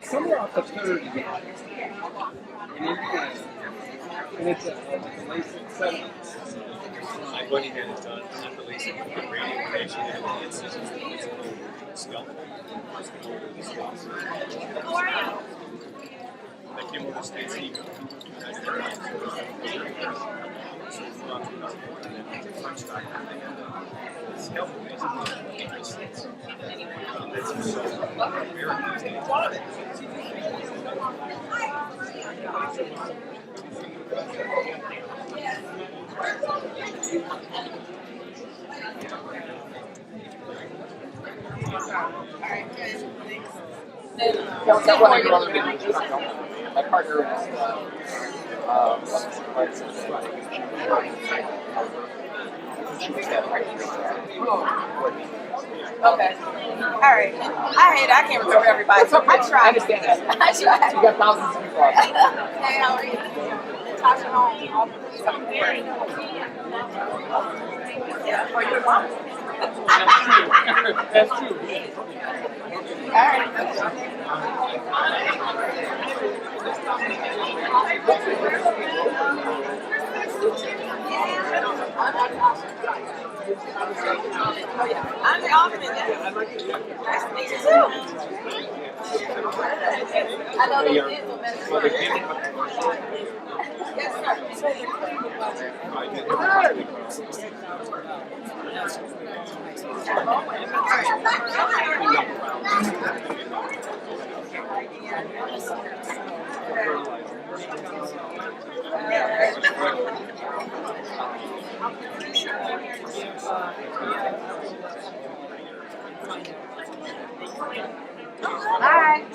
somewhere off the 3rd in Indiana. And it's a Lakeside settlement. My buddy had it done at the Lakeside radio station, and the incisions that was scalpel. How are you? That came over the States Eagle. That's their house. Scalpel basically interests. That's so rare these days. My partner is Okay. All right. I can't remember everybody. So I tried. I understand that. I tried. You got thousands of people out there. Hey, how are you? Natashia Holmes. Yeah. Are you a mom? That's true. All right. I'm the Alderman. Nice to meet you too. I know they did so many. Yes, sir. Hi.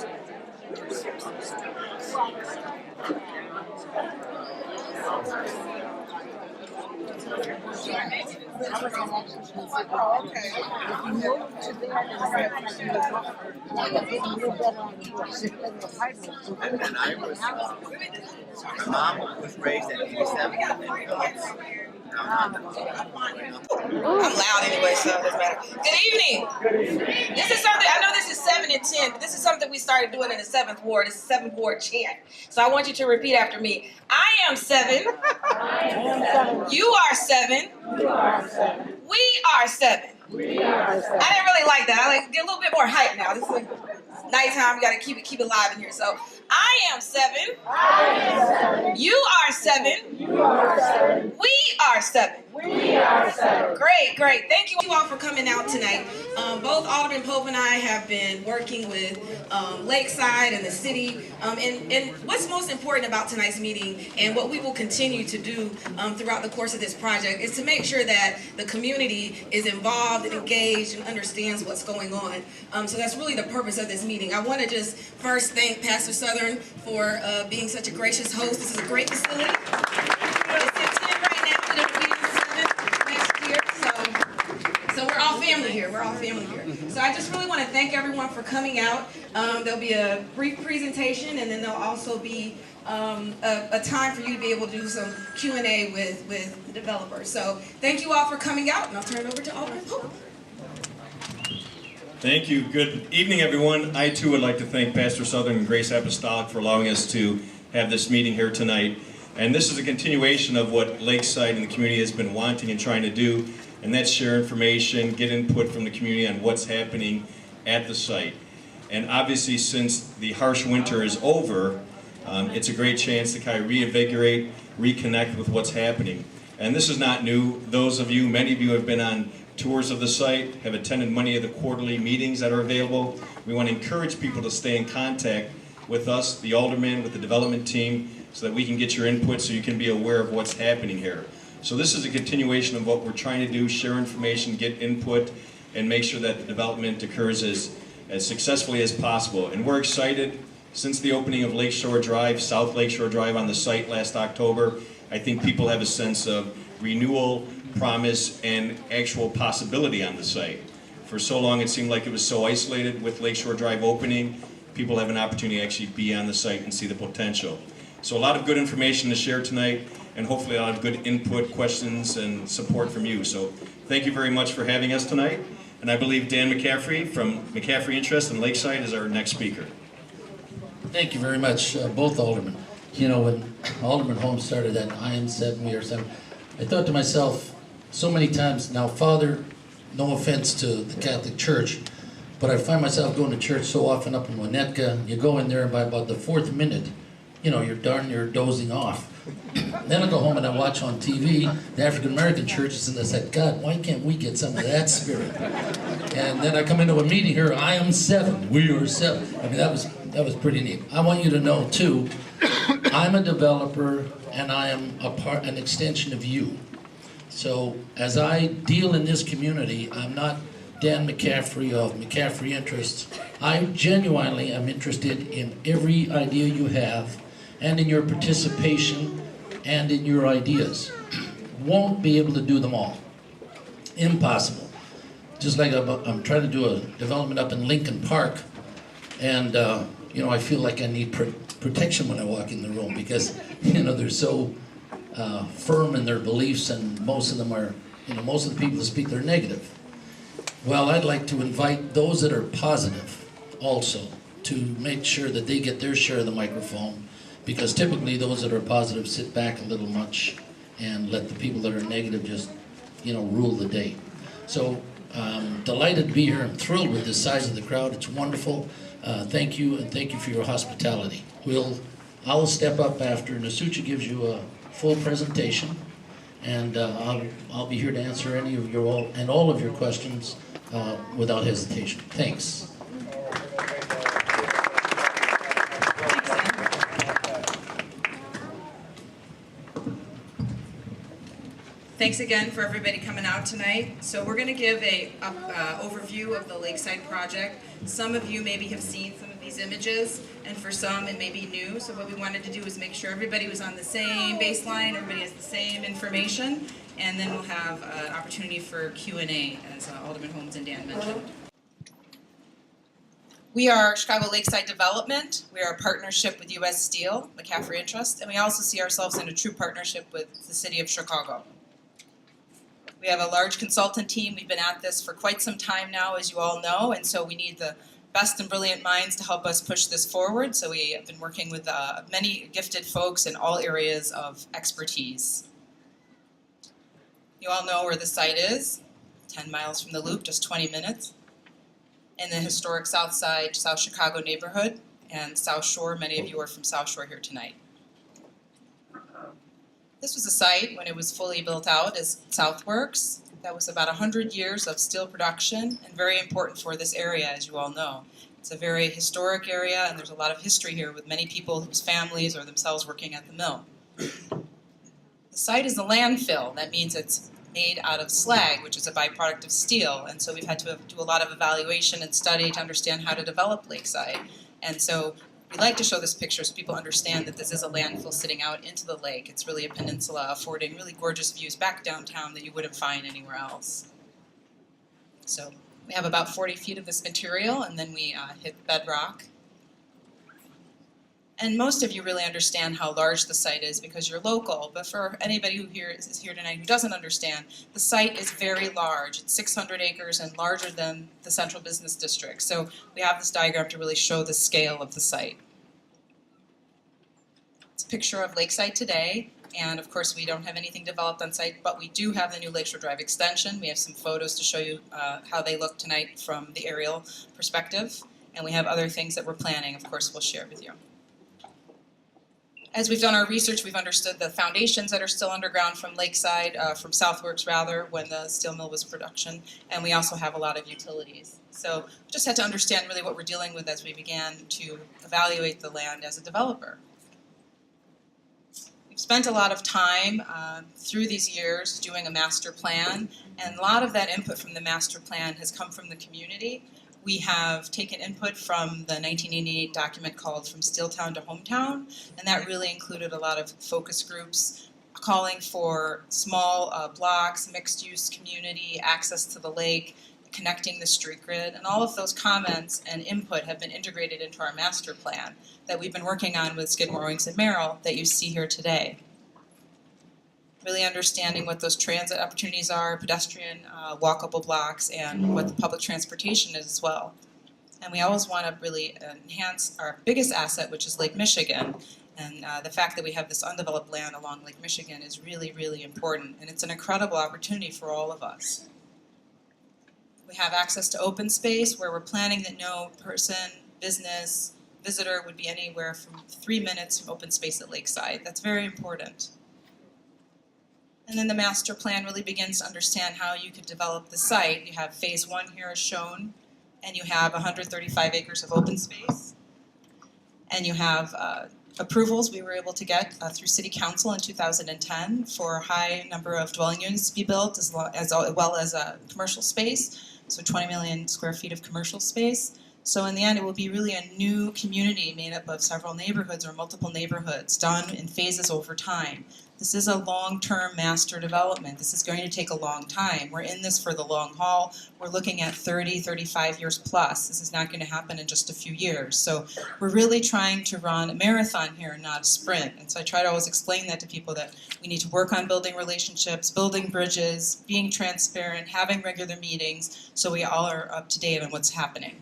And I was, my mom was raised at 87 and then Phillips. I'm loud anyway, so it doesn't matter. Good evening. This is something, I know this is 7 and 10, but this is something we started doing in the 7th Ward. It's the 7th Ward chant. So I want you to repeat after me. I am 7. You are 7. We are 7. I didn't really like that. I like get a little bit more hype now. This is like nighttime. We got to keep it live in here. So I am 7. You are 7. We are 7. Great. Thank you all for coming out tonight. Both Alderman Pope and I have been working with Lakeside and the city. And what's most important about tonight's meeting and what we will continue to do throughout the course of this project is to make sure that the community is involved and engaged and understands what's going on. So that's really the purpose of this meeting. I want to just first thank Pastor Southern for being such a gracious host. This is a great facility. It's in 10 right now, but it'll be in 7 next year. So we're all family here. So I just really want to thank everyone for coming out. There'll be a brief presentation, and then there'll also be a time for you to be able to do some Q&A with the developers. So thank you all for coming out, and I'll turn it over to Alderman Pope. Thank you. Good evening, everyone. I, too, would like to thank Pastor Southern and Grace Apostolic for allowing us to have this meeting here tonight. And this is a continuation of what Lakeside and the community has been wanting and trying to do, and that's share information, get input from the community on what's happening at the site. And obviously, since the harsh winter is over, it's a great chance to kind of reinvigorate, reconnect with what's happening. And this is not new. Many of you have been on tours of the site, have attended many of the quarterly meetings that are available. We want to encourage people to stay in contact with us, the aldermen, with the development team, so that we can get your input so you can be aware of what's happening here. So this is a continuation of what we're trying to do, share information, get input, and make sure that the development occurs as successfully as possible. And we're excited. Since the opening of Lakeshore Drive, South Lakeshore Drive on the site last October, I think people have a sense of renewal, promise, and actual possibility on the site. For so long it seemed like it was so isolated with Lakeshore Drive opening. People have an opportunity to actually be on the site and see the potential. So a lot of good information to share tonight, and hopefully a lot of good input, questions, and support from you. So thank you very much for having us tonight. And I believe Dan McCaffery from McCaffery Interests in Lakeside is our next speaker. Thank you very much, both aldermen. You know, when Alderman Holmes started that I am 7, we are 7, I thought to myself so many times, now Father, no offense to the Catholic Church, but I find myself going to church so often up in Winnetka. You go in there and by about the 4th minute, you know, you're darn near dozing off. Then I go home and I watch on TV the African American churches and I said, God, why can't we get some of that spirit? And then I come into a meeting here, I am 7, we are 7. I mean, that was pretty neat. I want you to know too, I'm a developer and I am an extension of you. So as I deal in this community, I'm not Dan McCaffery of McCaffery Interests. I genuinely am interested in every idea you have and in your participation and in your ideas. Won't be able to do them all. Impossible. Just like I'm trying to do a development up in Lincoln Park, and you know, I feel like I need protection when I walk in the room because, you know, they're so firm in their beliefs, and most of them are, you know, most of the people that speak, they're negative. Well, I'd like to invite those that are positive also to make sure that they get their share of the microphone, because typically those that are positive sit back a little much and let the people that are negative just, you know, rule the day. So delighted to be here. I'm thrilled with the size of the crowd. It's wonderful. Thank you, and thank you for your hospitality. I'll step up after Natashia gives you a full presentation, and I'll be here to answer any of your all of your questions without hesitation. Thanks. Thanks again for everybody coming out tonight. So we're going to give a overview of the Lakeside project. Some of you maybe have seen some of these images, and for some it may be new. So what we wanted to do was make sure everybody was on the same baseline, everybody has the same information, and then we'll have an opportunity for Q&A, as Alderman Holmes and Dan mentioned. We are Chicago Lakeside Development. We are a partnership with U.S. Steel, McCaffery Interests, and we also see ourselves in a true partnership with the City of Chicago. We have a large consultant team. We've been at this for quite some time now, as you all know, and so we need the best and brilliant minds to help us push this forward. So we have been working with many gifted folks in all areas of expertise. You all know where the site is, 10 miles from the Loop, just 20 minutes. In the historic South Side, South Chicago neighborhood, and South Shore. Many of you are from South Shore here tonight. This was a site when it was fully built out as Southworks. That was about 100 years of steel production, and very important for this area, as you all know. It's a very historic area, and there's a lot of history here with many people whose families or themselves working at the mill. The site is a landfill. That means it's made out of slag, which is a byproduct of steel, and so we've had to do a lot of evaluation and study to understand how to develop Lakeside. And so we like to show this picture so people understand that this is a landfill sitting out into the lake. It's really a peninsula affording really gorgeous views back downtown that you wouldn't find anywhere else. So we have about 40 feet of this material, and then we hit bedrock. And most of you really understand how large the site is because you're local, but for anybody who is here tonight who doesn't understand, the site is very large. It's 600 acres and larger than the Central Business District. So we have this diagram to really show the scale of the site. It's a picture of Lakeside today, and of course we don't have anything developed on site, but we do have the new Lakeshore Drive extension. We have some photos to show you how they look tonight from the aerial perspective, and we have other things that we're planning, of course, we'll share with you. As we've done our research, we've understood the foundations that are still underground from Lakeside, from Southworks rather, when the steel mill was in production, and we also have a lot of utilities. So we just had to understand really what we're dealing with as we began to evaluate the land as a developer. We've spent a lot of time through these years doing a master plan, and a lot of that input from the master plan has come from the community. We have taken input from the 1988 document called From Steeltown to Hometown, and that really included a lot of focus groups calling for small blocks, mixed-use community, access to the lake, connecting the street grid, and all of those comments and input have been integrated into our master plan that we've been working on with Skidmore, Winks, and Merrill that you see here today. Really understanding what those transit opportunities are, pedestrian, walkable blocks, and what the public transportation is as well. And we always want to really enhance our biggest asset, which is Lake Michigan. And the fact that we have this undeveloped land along Lake Michigan is really, really important. And it's an incredible opportunity for all of us. We have access to open space where we're planning that no person, business, visitor would be anywhere from 3 minutes from open space at Lakeside. That's very important. And then the master plan really begins to understand how you could develop the site. You have phase 1 here as shown, and you have 135 acres of open space. And you have approvals we were able to get through City Council in 2010 for a high number of dwelling units to be built, as well as a commercial space, so 20 million square feet of commercial space. So in the end, it will be really a new community made up of several neighborhoods or multiple neighborhoods done in phases over time. This is a long-term master development. This is going to take a long time. We're in this for the long haul. We're looking at 30, 35 years plus. This is not going to happen in just a few years. So we're really trying to run a marathon here, not a sprint. And so I try to always explain that to people, that we need to work on building relationships, building bridges, being transparent, having regular meetings, so we all are up to date on what's happening.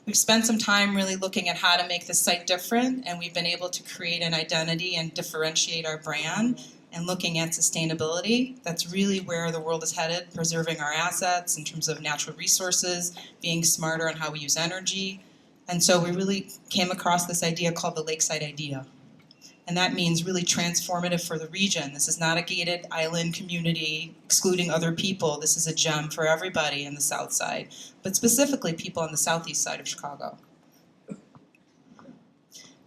We've spent some time really looking at how to make this site different, and we've been able to create an identity and differentiate our brand, and looking at sustainability. That's really where the world is headed, preserving our assets in terms of natural resources, being smarter on how we use energy. And so we really came across this idea called the Lakeside Idea. And that means really transformative for the region. This is not a gated island community excluding other people. This is a gem for everybody in the south side, but specifically people on the southeast side of Chicago.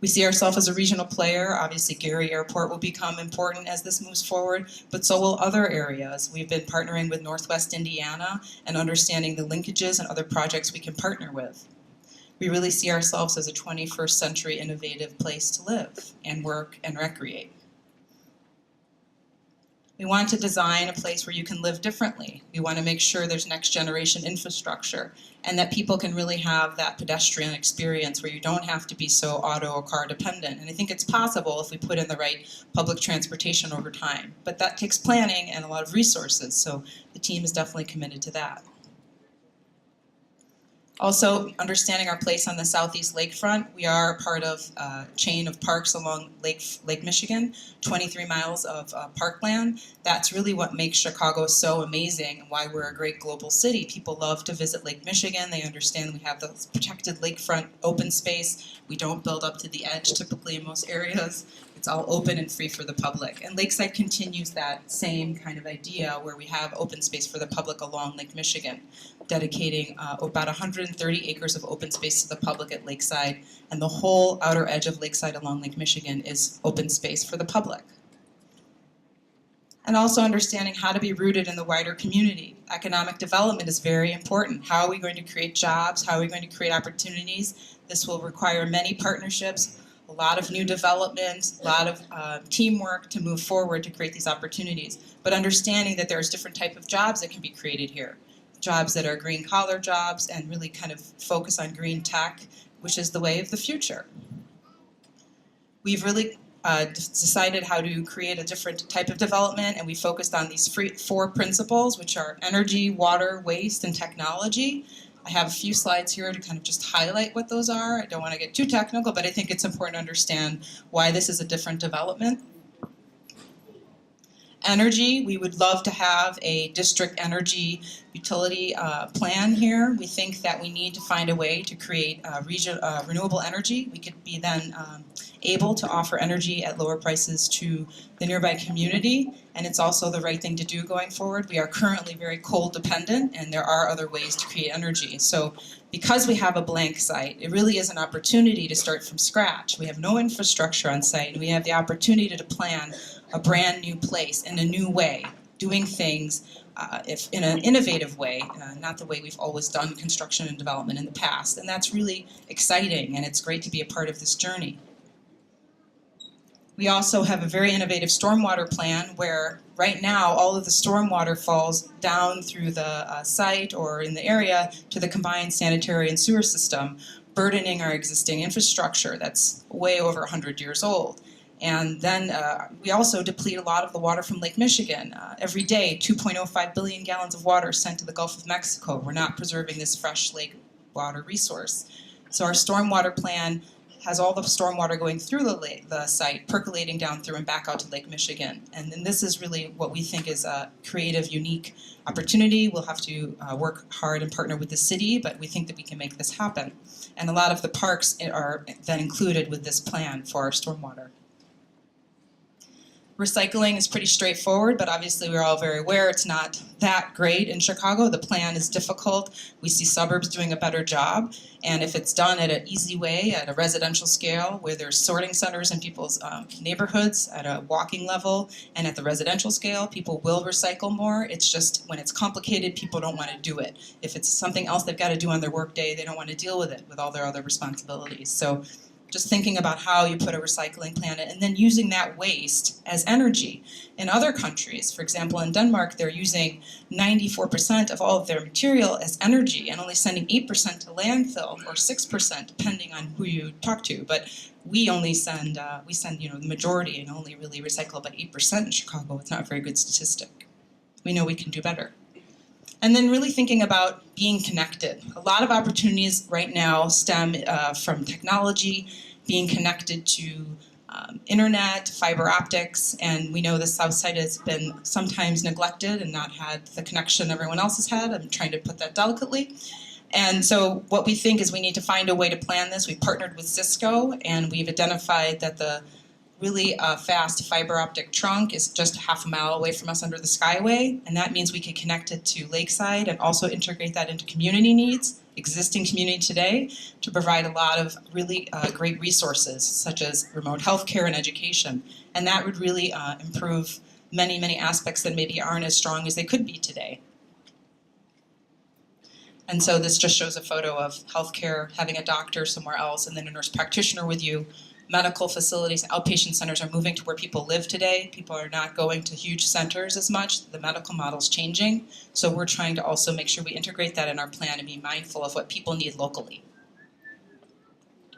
We see ourselves as a regional player. Obviously, Gary Airport will become important as this moves forward, but so will other areas. We've been partnering with Northwest Indiana and understanding the linkages and other projects we can partner with. We really see ourselves as a 21st century innovative place to live and work and recreate. We want to design a place where you can live differently. We want to make sure there's next generation infrastructure and that people can really have that pedestrian experience where you don't have to be so auto or car dependent. And I think it's possible if we put in the right public transportation over time. But that takes planning and a lot of resources, so the team is definitely committed to that. Also, understanding our place on the southeast lakefront, we are part of a chain of parks along Lake Michigan, 23 miles of parkland. That's really what makes Chicago so amazing and why we're a great global city. People love to visit Lake Michigan. They understand we have the protected lakefront open space. We don't build up to the edge typically in most areas. It's all open and free for the public. And Lakeside continues that same kind of idea where we have open space for the public along Lake Michigan, dedicating about 130 acres of open space to the public at Lakeside, and the whole outer edge of Lakeside along Lake Michigan is open space for the public. And also understanding how to be rooted in the wider community. Economic development is very important. How are we going to create jobs? How are we going to create opportunities? This will require many partnerships, a lot of new development, a lot of teamwork to move forward to create these opportunities. But understanding that there's different types of jobs that can be created here. Jobs that are green collar jobs and really kind of focus on green tech, which is the way of the future. We've really decided how to create a different type of development, and we focused on these four principles, which are energy, water, waste, and technology. I have a few slides here to kind of just highlight what those are. I don't want to get too technical, but I think it's important to understand why this is a different development. Energy, we would love to have a district energy utility plan here. We think that we need to find a way to create renewable energy. We could be then able to offer energy at lower prices to the nearby community, and it's also the right thing to do going forward. We are currently very coal dependent, and there are other ways to create energy. So because we have a blank site, it really is an opportunity to start from scratch. We have no infrastructure on site, and we have the opportunity to plan a brand new place in a new way, doing things if in an innovative way, not the way we've always done construction and development in the past. And that's really exciting, and it's great to be a part of this journey. We also have a very innovative stormwater plan where right now all of the stormwater falls down through the site or in the area to the combined sanitary and sewer system, burdening our existing infrastructure that's way over 100 years old. And then we also deplete a lot of the water from Lake Michigan. Every day, 2.05 billion gallons of water is sent to the Gulf of Mexico. We're not preserving this fresh lake water resource. So our stormwater plan has all the stormwater going through the site, percolating down through and back out to Lake Michigan. And then this is really what we think is a creative, unique opportunity. We'll have to work hard and partner with the city, but we think that we can make this happen. And a lot of the parks are then included with this plan for our stormwater. Recycling is pretty straightforward, but obviously we're all very aware it's not that great in Chicago. The plan is difficult. We see suburbs doing a better job. And if it's done at an easy way, at a residential scale, where there's sorting centers in people's neighborhoods, at a walking level, and at the residential scale, people will recycle more. It's just when it's complicated, people don't want to do it. If it's something else they've got to do on their workday, they don't want to deal with it with all their other responsibilities. So just thinking about how you put a recycling plan in, and then using that waste as energy. In other countries, for example, in Denmark, they're using 94% of all of their material as energy and only sending 8% to landfill, or 6%, depending on who you talk to. But we only send, the majority and only really recycle about 8% in Chicago. It's not a very good statistic. We know we can do better. And then really thinking about being connected. A lot of opportunities right now stem from technology, being connected to internet, fiber optics, and we know the South Side has been sometimes neglected and not had the connection everyone else has had. I'm trying to put that delicately. And so what we think is we need to find a way to plan this. We partnered with Cisco, and we've identified that the really fast fiber optic trunk is just half a mile away from us under the Skyway, and that means we can connect it to Lakeside and also integrate that into community needs, existing community today, to provide a lot of really great resources such as remote healthcare and education. And that would really improve many, many aspects that maybe aren't as strong as they could be today. And so this just shows a photo of healthcare, having a doctor somewhere else, and then a nurse practitioner with you. Medical facilities, outpatient centers are moving to where people live today. People are not going to huge centers as much. The medical model's changing. So we're trying to also make sure we integrate that in our plan and be mindful of what people need locally.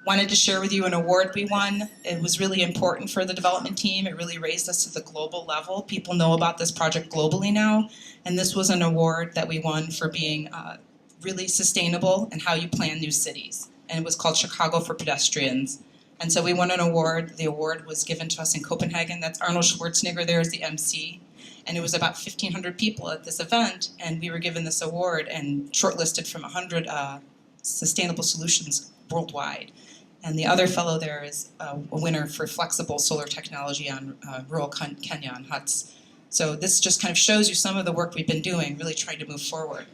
Wanted to share with you an award we won. It was really important for the development team. It really raised us to the global level. People know about this project globally now. And this was an award that we won for being really sustainable and how you plan new cities. And it was called Chicago for Pedestrians. And so we won an award. The award was given to us in Copenhagen. That's Arnold Schwarzenegger there as the MC. And it was about 1,500 people at this event. And we were given this award and shortlisted from 100 sustainable solutions worldwide. And the other fellow there is a winner for flexible solar technology on rural Kenya on huts. So this just kind of shows you some of the work we've been doing, really trying to move forward.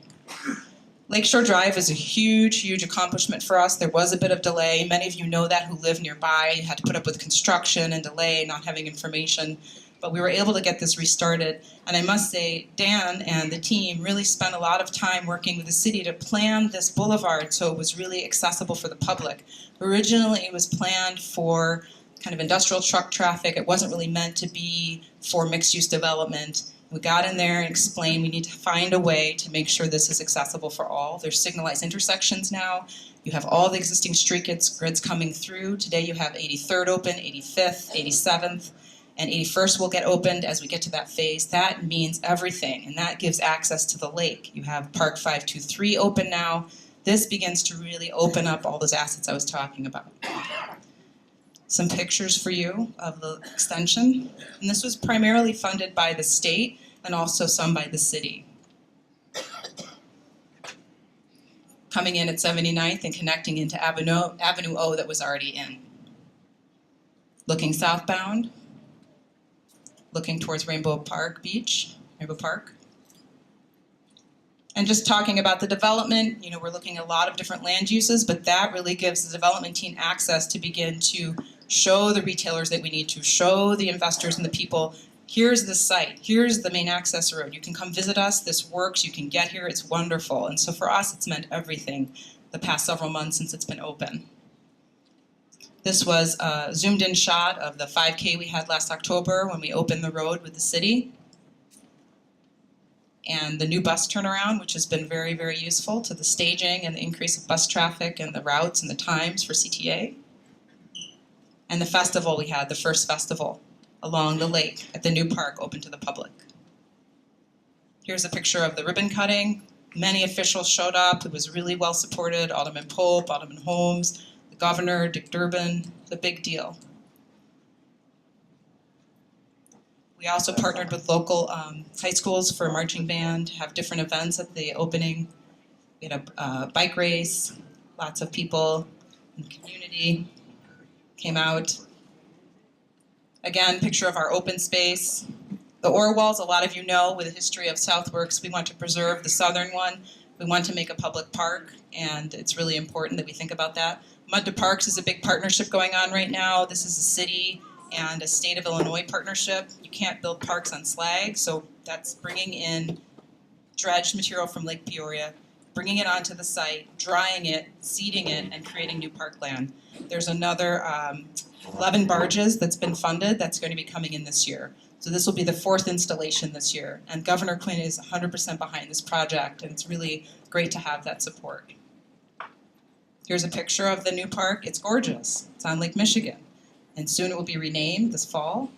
Lakeshore Drive is a huge, huge accomplishment for us. There was a bit of delay. Many of you know that who live nearby. You had to put up with construction and delay, not having information. But we were able to get this restarted. And I must say, Dan and the team really spent a lot of time working with the city to plan this boulevard so it was really accessible for the public. Originally, it was planned for kind of industrial truck traffic. It wasn't really meant to be for mixed-use development. We got in there and explained we need to find a way to make sure this is accessible for all. There's signalized intersections now. You have all the existing street grids coming through. Today you have 83rd open, 85th, 87th, and 81st will get opened as we get to that phase. That means everything, and that gives access to the lake. You have Park 523 open now. This begins to really open up all those assets I was talking about. Some pictures for you of the extension. And this was primarily funded by the state and also some by the city. Coming in at 79th and connecting into Avenue O that was already in. Looking southbound, looking towards Rainbow Park. And just talking about the development, we're looking at a lot of different land uses, but that really gives the development team access to begin to show the retailers that we need to, show the investors and the people, here's the site, here's the main access road. You can come visit us, this works, you can get here, it's wonderful. And so for us, it's meant everything the past several months since it's been open. This was a zoomed in shot of the 5K we had last October when we opened the road with the city. And the new bus turnaround, which has been very, very useful to the staging and the increase of bus traffic and the routes and the times for CTA. And the festival we had, the first festival along the lake at the new park open to the public. Here's a picture of the ribbon cutting. Many officials showed up. It was really well supported. Alderman Pope, Alderman Holmes, the governor, Dick Durbin. It was a big deal. We also partnered with local high schools for a marching band, have different events at the opening. We had a bike race. Lots of people in the community came out. Again, picture of our open space. The Orwells, a lot of you know, with the history of Southworks, we want to preserve the southern one. We want to make a public park, and it's really important that we think about that. Mud to Parks is a big partnership going on right now. This is a city and a state of Illinois partnership. You can't build parks on slag, so that's bringing in dredged material from Lake Peoria, bringing it onto the site, drying it, seeding it, and creating new parkland. There's another 11 barges that's been funded that's going to be coming in this year. So this will be the 4th installation this year. And Governor Quinn is 100% behind this project, and it's really great to have that support. Here's a picture of the new park. It's gorgeous. It's on Lake Michigan. And soon it will be renamed this fall.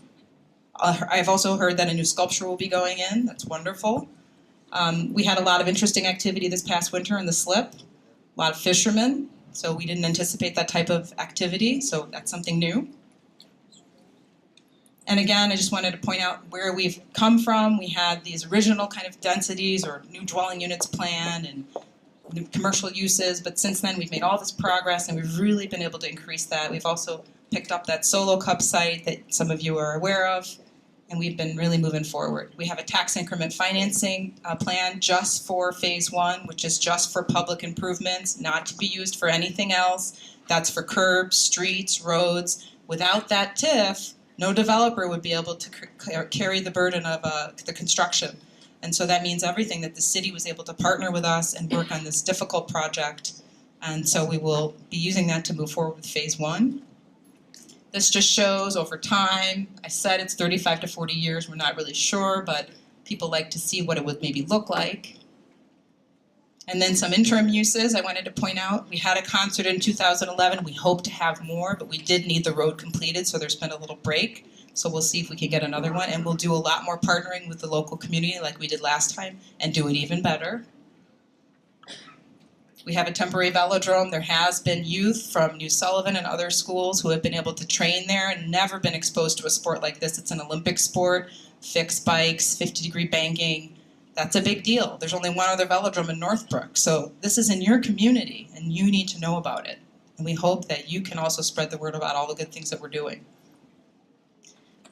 I've also heard that a new sculpture will be going in. That's wonderful. We had a lot of interesting activity this past winter in the slip. A lot of fishermen. So we didn't anticipate that type of activity. So that's something new. And again, I just wanted to point out where we've come from. We had these original kind of densities or new dwelling units planned and new commercial uses, but since then we've made all this progress and we've really been able to increase that. We've also picked up that Solo Cup site that some of you are aware of, and we've been really moving forward. We have a tax increment financing plan just for phase 1, which is just for public improvements, not to be used for anything else. That's for curbs, streets, roads. Without that TIF, no developer would be able to carry the burden of the construction. And so that means everything that the city was able to partner with us and work on this difficult project. And so we will be using that to move forward with phase 1. This just shows over time. I said it's 35 to 40 years. We're not really sure, but people like to see what it would maybe look like. And then some interim uses I wanted to point out. We had a concert in 2011. We hope to have more, but we did need the road completed, so there's been a little break. So we'll see if we can get another one, and we'll do a lot more partnering with the local community like we did last time and do it even better. We have a temporary velodrome. There has been youth from New Sullivan and other schools who have been able to train there and never been exposed to a sport like this. It's an Olympic sport, fixed bikes, 50-degree banking. That's a big deal. There's only one other velodrome in Northbrook. So this is in your community, and you need to know about it. And we hope that you can also spread the word about all the good things that we're doing.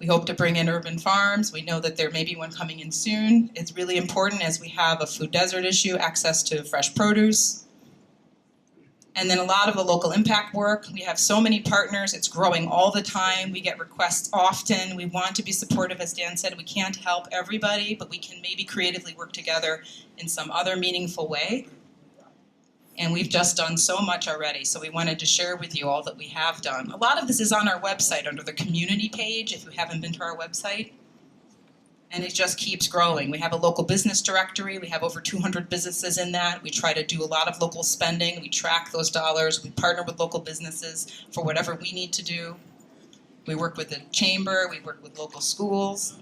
We hope to bring in urban farms. We know that there may be one coming in soon. It's really important as we have a food desert issue, access to fresh produce. And then a lot of the local impact work. We have so many partners. It's growing all the time. We get requests often. We want to be supportive. As Dan said, we can't help everybody, but we can maybe creatively work together in some other meaningful way. And we've just done so much already, so we wanted to share with you all that we have done. A lot of this is on our website under the community page, if you haven't been to our website. And it just keeps growing. We have a local business directory. We have over 200 businesses in that. We try to do a lot of local spending. We track those dollars. We partner with local businesses for whatever we need to do. We work with the chamber. We work with local schools.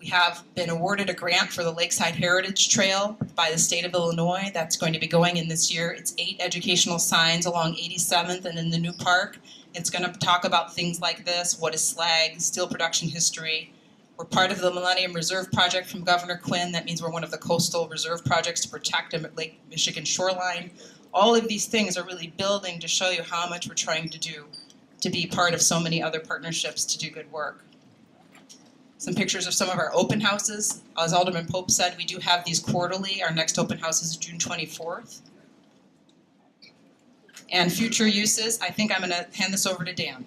We have been awarded a grant for the Lakeside Heritage Trail by the state of Illinois. That's going to be going in this year. It's 8 educational signs along 87th and in the new park. It's going to talk about things like this. What is slag, steel production history. We're part of the Millennium Reserve Project from Governor Quinn. That means we're one of the coastal reserve projects to protect a Lake Michigan shoreline. All of these things are really building to show you how much we're trying to do to be part of so many other partnerships to do good work. Some pictures of some of our open houses. As Alderman Pope said, we do have these quarterly. Our next open house is June 24th. And future uses, I think I'm going to hand this over to Dan.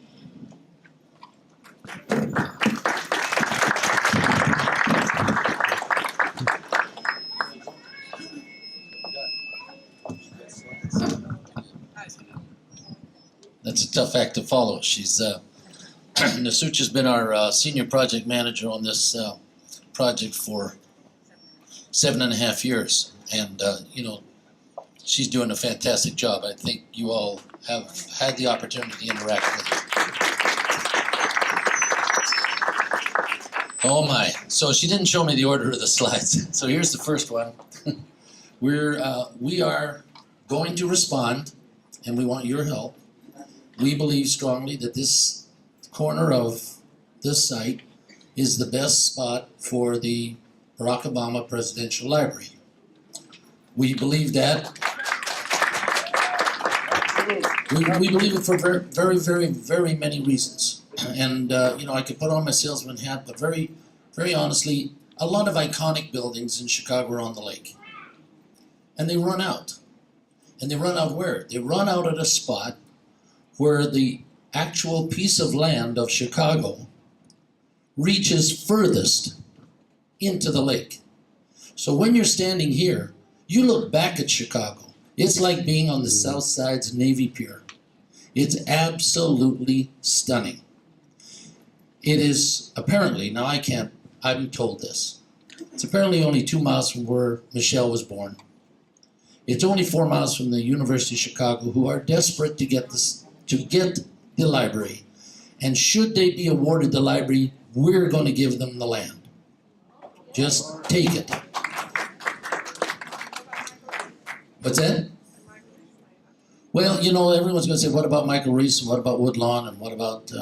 That's a tough act to follow. She's Natashia been our senior project manager on this project for 7.5 years, and she's doing a fantastic job. I think you all have had the opportunity to interact with her. Oh my! So she didn't show me the order of the slides. So here's the first one. We are going to respond, and we want your help. We believe strongly that this corner of this site is the best spot for the Barack Obama Presidential Library. We believe that. We believe it for very many reasons. And, I could put on my salesman hat, but very honestly, a lot of iconic buildings in Chicago are on the lake. And they run out. And they run out where? They run out at a spot where the actual piece of land of Chicago reaches furthest into the lake. So when you're standing here, you look back at Chicago. It's like being on the South Side's Navy Pier. It's absolutely stunning. It is apparently, now I'm told this, it's apparently only 2 miles from where Michelle was born. It's only 4 miles from the University of Chicago, who are desperate to get the library. And should they be awarded the library, we're going to give them the land. Just take it. What's that? Well, everyone's going to say, what about Michael Reese, and what about Woodlawn, and what about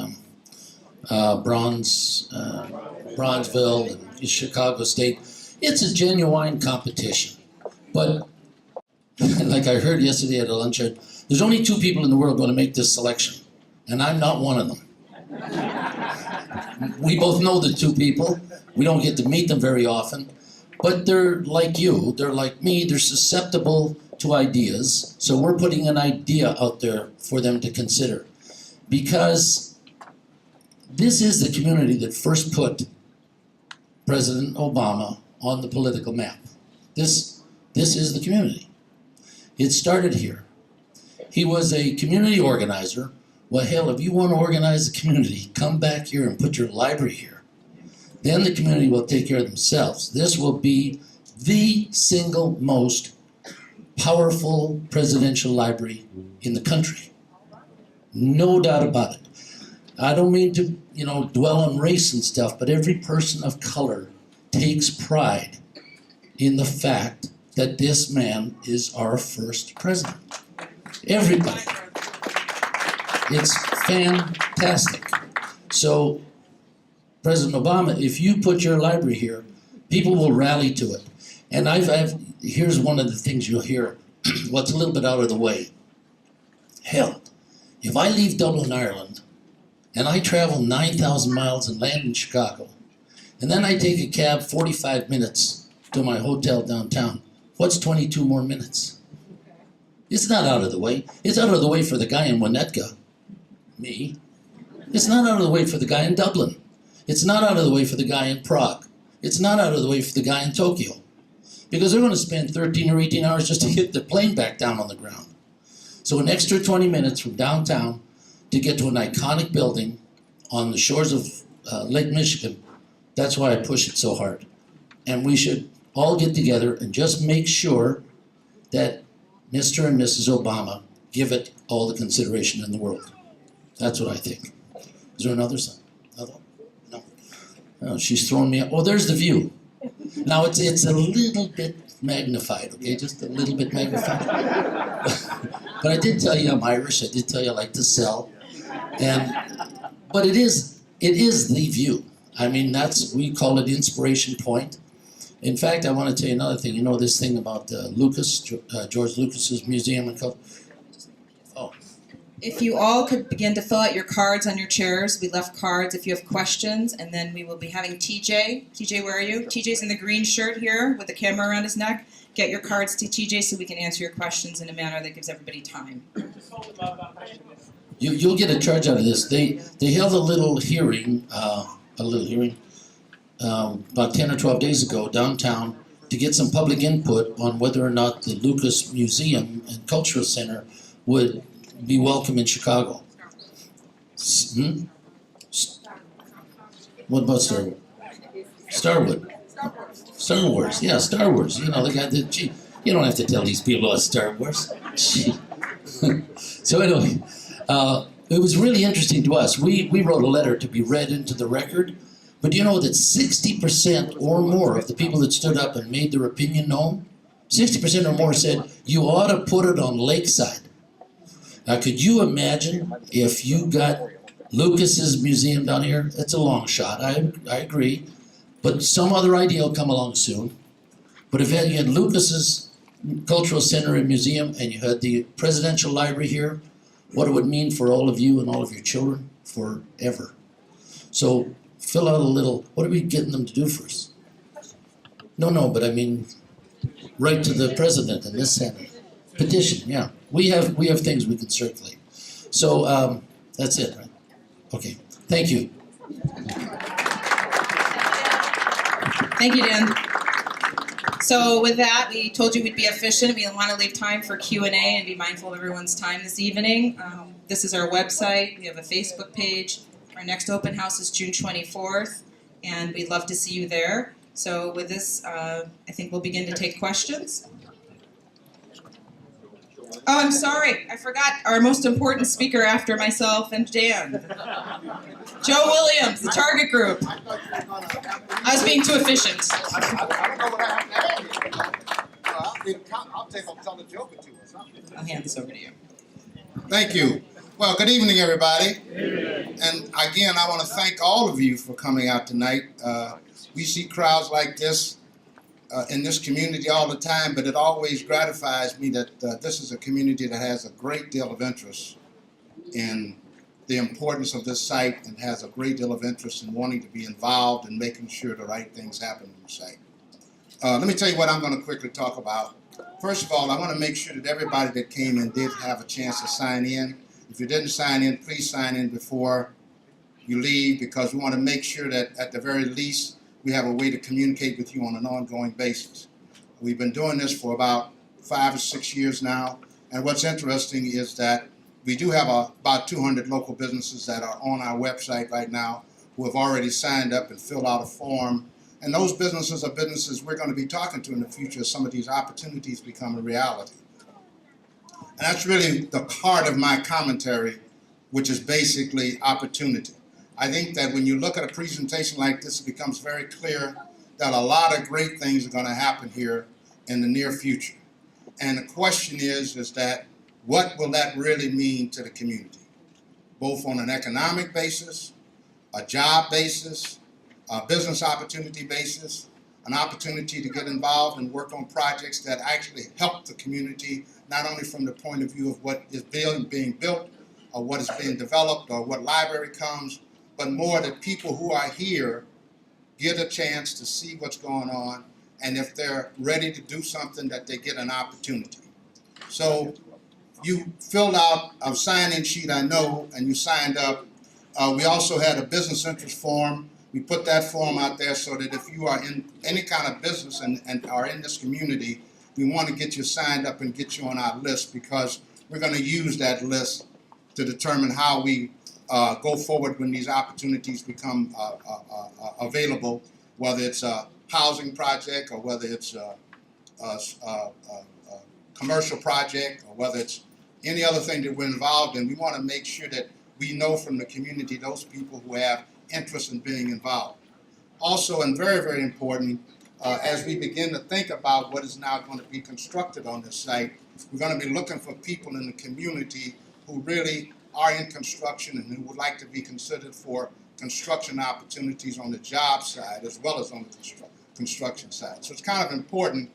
Bronzeville and Chicago State? It's a genuine competition. But like I heard yesterday at a luncheon, there's only 2 people in the world going to make this selection, and I'm not one of them. We both know the 2 people. We don't get to meet them very often, but they're like you, they're like me, they're susceptible to ideas, so we're putting an idea out there for them to consider. Because this is the community that first put President Obama on the political map. This is the community. It started here. He was a community organizer. Well, hell, if you want to organize a community, come back here and put your library here. Then the community will take care of themselves. This will be the single most powerful presidential library in the country. No doubt about it. I don't mean to, dwell on race and stuff, but every person of color takes pride in the fact that this man is our first president. Everybody. It's fantastic. So, President Obama, if you put your library here, people will rally to it. And here's one of the things you'll hear, what's a little bit out of the way. Hell, if I leave Dublin, Ireland, and I travel 9,000 miles and land in Chicago, and then I take a cab 45 minutes to my hotel downtown, what's 22 more minutes? It's not out of the way. It's out of the way for the guy in Winnetka, me. It's not out of the way for the guy in Dublin. It's not out of the way for the guy in Prague. It's not out of the way for the guy in Tokyo. Because they're going to spend 13 or 18 hours just to get the plane back down on the ground. So an extra 20 minutes from downtown to get to an iconic building on the shores of Lake Michigan, that's why I push it so hard. And we should all get together and just make sure that Mr. and Mrs. Obama give it all the consideration in the world. That's what I think. Is there another son? No. Oh, she's throwing me up. Oh, there's the view. Now it's a little bit magnified, okay? Just a little bit magnified. But I did tell you I'm Irish. I did tell you I like to sell. But it is the view. I mean, we call it Inspiration Point. In fact, I want to tell you another thing. You know this thing about George Lucas's museum and culture? Oh. If you all could begin to fill out your cards on your chairs, we left cards if you have questions, and then we will be having TJ. TJ, where are you? TJ's in the green shirt here with the camera around his neck. Get your cards to TJ so we can answer your questions in a manner that gives everybody time. You'll get a charge out of this. They held a little hearing, about 10 or 12 days ago downtown to get some public input on whether or not the Lucas Museum and Cultural Center would be welcome in Chicago. What about Starwood? Star Wars, yeah, Star Wars. You know, the guy that, gee, you don't have to tell these people about Star Wars. So anyway, it was really interesting to us. We wrote a letter to be read into the record, but you know that 60% or more of the people that stood up and made their opinion known 60% or more said you ought to put it on Lakeside. Now, could you imagine if you got Lucas's museum down here? It's a long shot, I agree. But some other idea will come along soon. But if you had Lucas's Cultural Center and Museum and you had the Presidential Library here, what it would mean for all of you and all of your children forever. So fill out a little, what are we getting them to do first? No, but I mean, write to the president and this Senate. Petition, yeah. We have things we can circulate. So that's it, right? Okay, thank you. Thank you, Dan. So with that, we told you we'd be efficient. We want to leave time for Q&A and be mindful of everyone's time this evening. This is our website. We have a Facebook page. Our next open house is June 24th, and we'd love to see you there. So with this, I think we'll begin to take questions. Oh, I'm sorry. I forgot our most important speaker after myself and Dan. Joe Williams, the target group. I was being too efficient. I don't know what I have to add. I'll tell a joke or two or something. I'll hand this over to you. Thank you. Well, good evening, everybody. And again, I want to thank all of you for coming out tonight. We see crowds like this in this community all the time, but it always gratifies me that this is a community that has a great deal of interest in the importance of this site and has a great deal of interest in wanting to be involved and making sure the right things happen on the site. Let me tell you what I'm going to quickly talk about. First of all, I want to make sure that everybody that came in did have a chance to sign in. If you didn't sign in, please sign in before you leave, because we want to make sure that at the very least we have a way to communicate with you on an ongoing basis. We've been doing this for about 5 or 6 years now, and what's interesting is that we do have about 200 local businesses that are on our website right now who have already signed up and filled out a form. And those businesses are businesses we're going to be talking to in the future as some of these opportunities become a reality. And that's really the heart of my commentary, which is basically opportunity. I think that when you look at a presentation like this, it becomes very clear that a lot of great things are going to happen here in the near future. And the question is that what will that really mean to the community, both on an economic basis, a job basis, a business opportunity basis, an opportunity to get involved and work on projects that actually help the community, not only from the point of view of what is being built or what is being developed or what library comes, but more that people who are here get a chance to see what's going on, and if they're ready to do something, that they get an opportunity. So you filled out a sign-in sheet, I know, and you signed up. We also had a business interest form. We put that form out there so that if you are in any kind of business and are in this community, we want to get you signed up and get you on our list, because we're going to use that list to determine how we go forward when these opportunities become available, whether it's a housing project or whether it's a commercial project or whether it's any other thing that we're involved in. We want to make sure that we know from the community those people who have interest in being involved. Also, and very, very important, as we begin to think about what is now going to be constructed on this site, we're going to be looking for people in the community who really are in construction and who would like to be considered for construction opportunities on the job side as well as on the construction side. So it's kind of important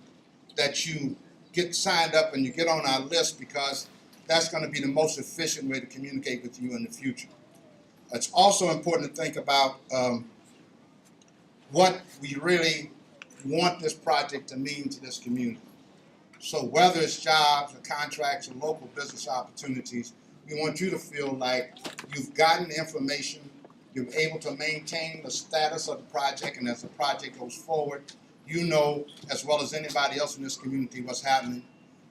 that you get signed up and you get on our list, because that's going to be the most efficient way to communicate with you in the future. It's also important to think about what we really want this project to mean to this community. So whether it's jobs or contracts or local business opportunities, we want you to feel like you've gotten information, you're able to maintain the status of the project, and as the project goes forward, you know as well as anybody else in this community what's happening.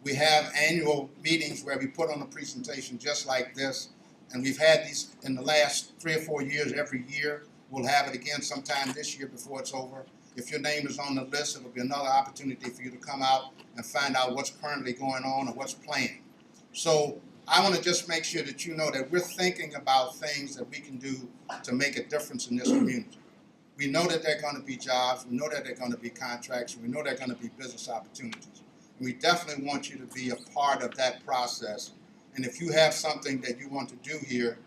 We have annual meetings where we put on a presentation just like this, and we've had these in the last 3 or 4 years every year. We'll have it again sometime this year before it's over. If your name is on the list, it'll be another opportunity for you to come out and find out what's currently going on or what's planned. So I want to just make sure that you know that we're thinking about things that we can do to make a difference in this community. We know that there are going to be jobs, we know that there are going to be contracts, we know there are going to be business opportunities. And we definitely want you to be a part of that process. And if you have something that you want to do here,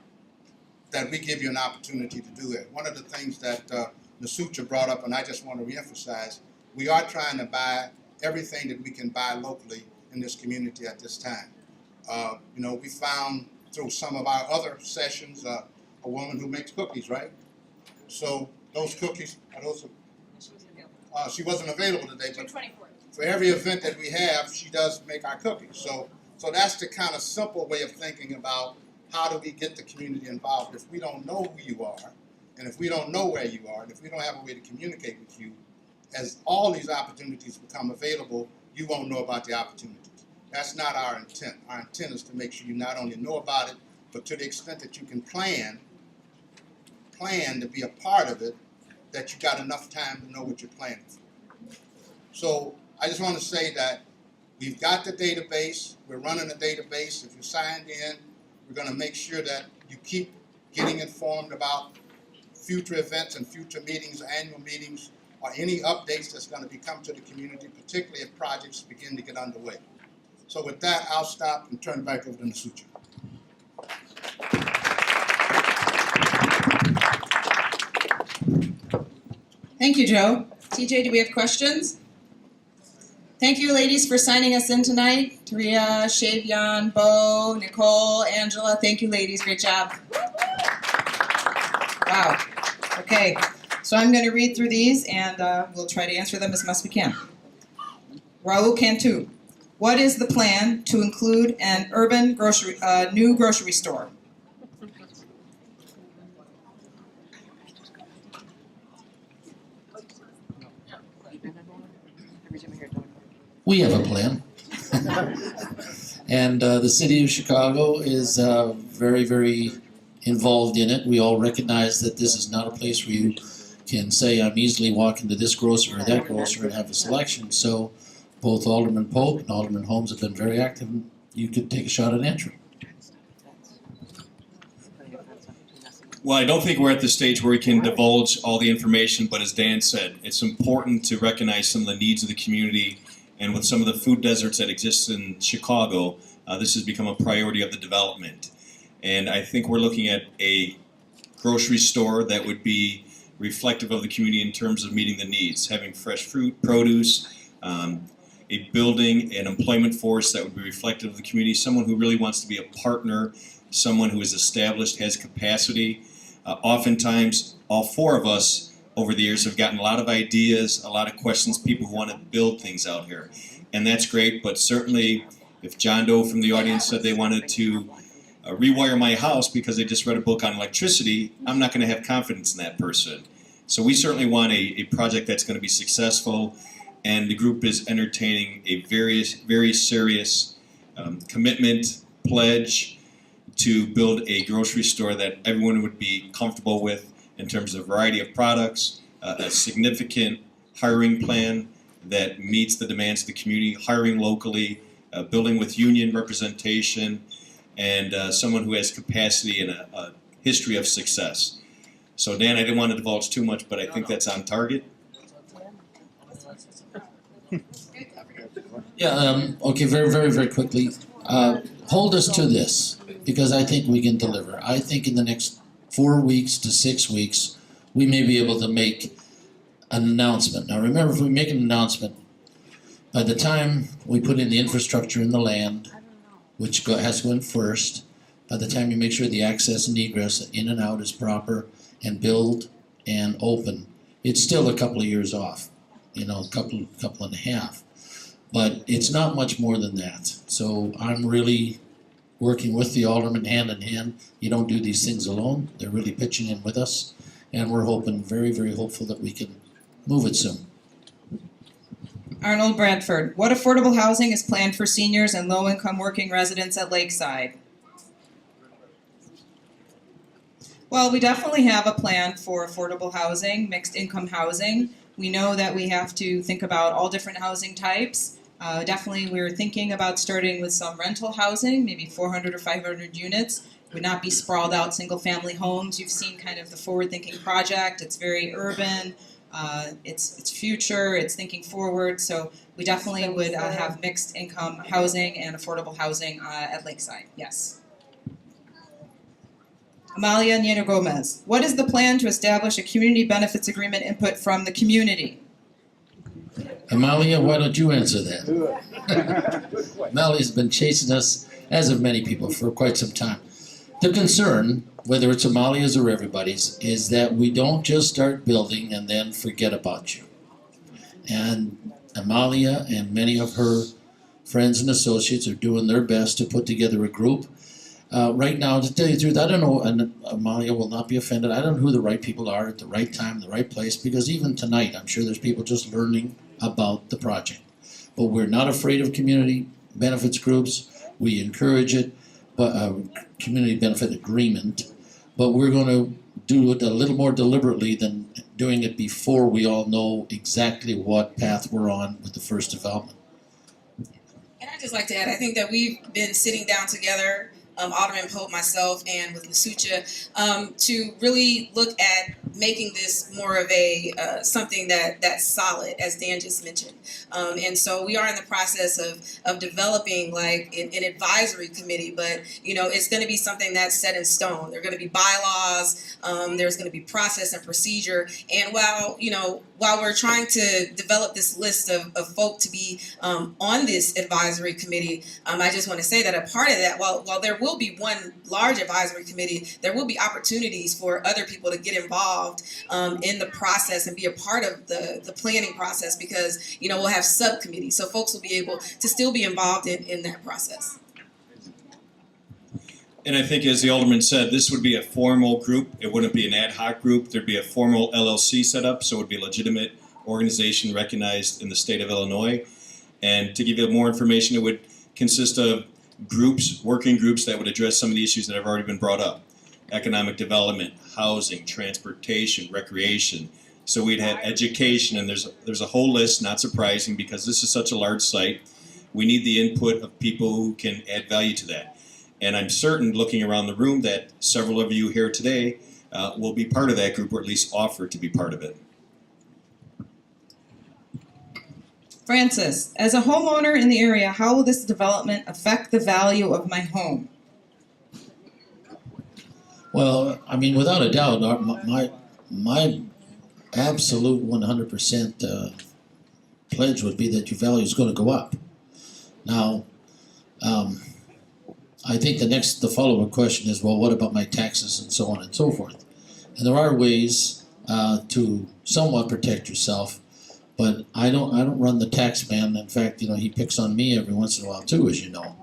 that we give you an opportunity to do it. One of the things that Natashia brought up, and I just want to reemphasize, we are trying to buy everything that we can buy locally in this community at this time. We found through some of our other sessions a woman who makes cookies, right? So those cookies, she wasn't available today, but for every event that we have, she does make our cookies. So that's the kind of simple way of thinking about how do we get the community involved. If we don't know who you are, and if we don't know where you are, and if we don't have a way to communicate with you, as all these opportunities become available, you won't know about the opportunities. That's not our intent. Our intent is to make sure you not only know about it, but to the extent that you can plan to be a part of it, that you got enough time to know what you're planning for. So I just want to say that we've got the database. We're running a database. If you're signed in, we're going to make sure that you keep getting informed about future events and future meetings, annual meetings, or any updates that's going to become to the community, particularly if projects begin to get underway. So with that, I'll stop and turn it back over to Natashia. Thank you, Joe. TJ, do we have questions? Thank you, ladies, for signing us in tonight. Taria, Shavion, Bo, Nicole, Angela. Thank you, ladies. Great job. Wow. Okay. So I'm going to read through these, and we'll try to answer them as best we can. Raul Cantu. What is the plan to include an urban new grocery store? We have a plan. And the city of Chicago is very, very involved in it. We all recognize that this is not a place where you can say, I'm easily walking to this grocer or that grocer and have a selection. So both Alderman Pope and Alderman Holmes have been very active. You could take a shot at entry. Well, I don't think we're at the stage where we can divulge all the information, but as Dan said, it's important to recognize some of the needs of the community, and with some of the food deserts that exist in Chicago, this has become a priority of the development. And I think we're looking at a grocery store that would be reflective of the community in terms of meeting the needs, having fresh fruit, produce, a building, an employment force that would be reflective of the community, someone who really wants to be a partner, someone who is established, has capacity. Oftentimes, all four of us over the years have gotten a lot of ideas, a lot of questions, people who want to build things out here. And that's great, but certainly if John Doe from the audience said they wanted to rewire my house because they just read a book on electricity, I'm not going to have confidence in that person. So we certainly want a project that's going to be successful, and the group is entertaining a very, very serious commitment, pledge to build a grocery store that everyone would be comfortable with in terms of variety of products, a significant hiring plan that meets the demands of the community, hiring locally, building with union representation, and someone who has capacity and a history of success. So Dan, I didn't want to divulge too much, but I think that's on target. Yeah, okay, very, very, very quickly. Hold us to this, because I think we can deliver. I think in the next 4 weeks to 6 weeks, we may be able to make an announcement. Now remember, if we make an announcement, by the time we put in the infrastructure in the land, which has to go in first, by the time you make sure the access and egress in and out is proper and build and open, it's still a couple of years off, a couple and a half. But it's not much more than that. So I'm really working with the alderman hand in hand. You don't do these things alone. They're really pitching in with us. And we're hoping, very, very hopeful that we can move it soon. Arnold Bradford. What affordable housing is planned for seniors and low-income working residents at Lakeside? Well, we definitely have a plan for affordable housing, mixed income housing. We know that we have to think about all different housing types. Definitely we're thinking about starting with some rental housing, maybe 400 or 500 units. Would not be sprawled out single family homes. You've seen kind of the forward thinking project. It's very urban, It's future, it's thinking forward, so we definitely would have mixed income housing and affordable housing at Lakeside, yes. Amalia Nieto Gomez, what is the plan to establish a community benefits agreement input from the community? Amalia, why don't you answer that? Amalia's been chasing us, as have many people, for quite some time. The concern, whether it's Amalia's or everybody's, is that we don't just start building and then forget about you. And Amalia and many of her friends and associates are doing their best to put together a group. Right now, to tell you the truth, I don't know, and Amalia will not be offended, I don't know who the right people are at the right time, the right place, because even tonight, I'm sure there's people just learning about the project. But we're not afraid of community benefits groups. We encourage it, but community benefit agreement. But we're going to do it a little more deliberately than doing it before we all know exactly what path we're on with the first development. And I'd just like to add, I think that we've been sitting down together, Alderman Pope, myself, and with Natashia, to really look at making this more of a something that's solid, as Dan just mentioned. And so we are in the process of developing like an advisory committee, but it's going to be something that's set in stone. There are going to be bylaws. There's going to be process and procedure. And while we're trying to develop this list of folk to be on this advisory committee, I just want to say that a part of that, while there will be one large advisory committee, there will be opportunities for other people to get involved in the process and be a part of the planning process, because we'll have subcommittees, so folks will be able to still be involved in that process. And I think, as the Alderman said, this would be a formal group. It wouldn't be an ad hoc group. There'd be a formal LLC set up, so it would be a legitimate organization recognized in the state of Illinois. And to give you more information, it would consist of groups, working groups that would address some of the issues that have already been brought up. Economic development, housing, transportation, recreation. So we'd have education, and there's a whole list, not surprising, because this is such a large site. We need the input of people who can add value to that. And I'm certain, looking around the room, that several of you here today will be part of that group, or at least offer to be part of it. Francis, as a homeowner in the area, how will this development affect the value of my home? Well, I mean, without a doubt, my absolute 100% pledge would be that your value is going to go up. Now, I think the follow-up question is, well, what about my taxes and so on and so forth? And there are ways to somewhat protect yourself, but I don't run the tax man. In fact, he picks on me every once in a while too, as you know.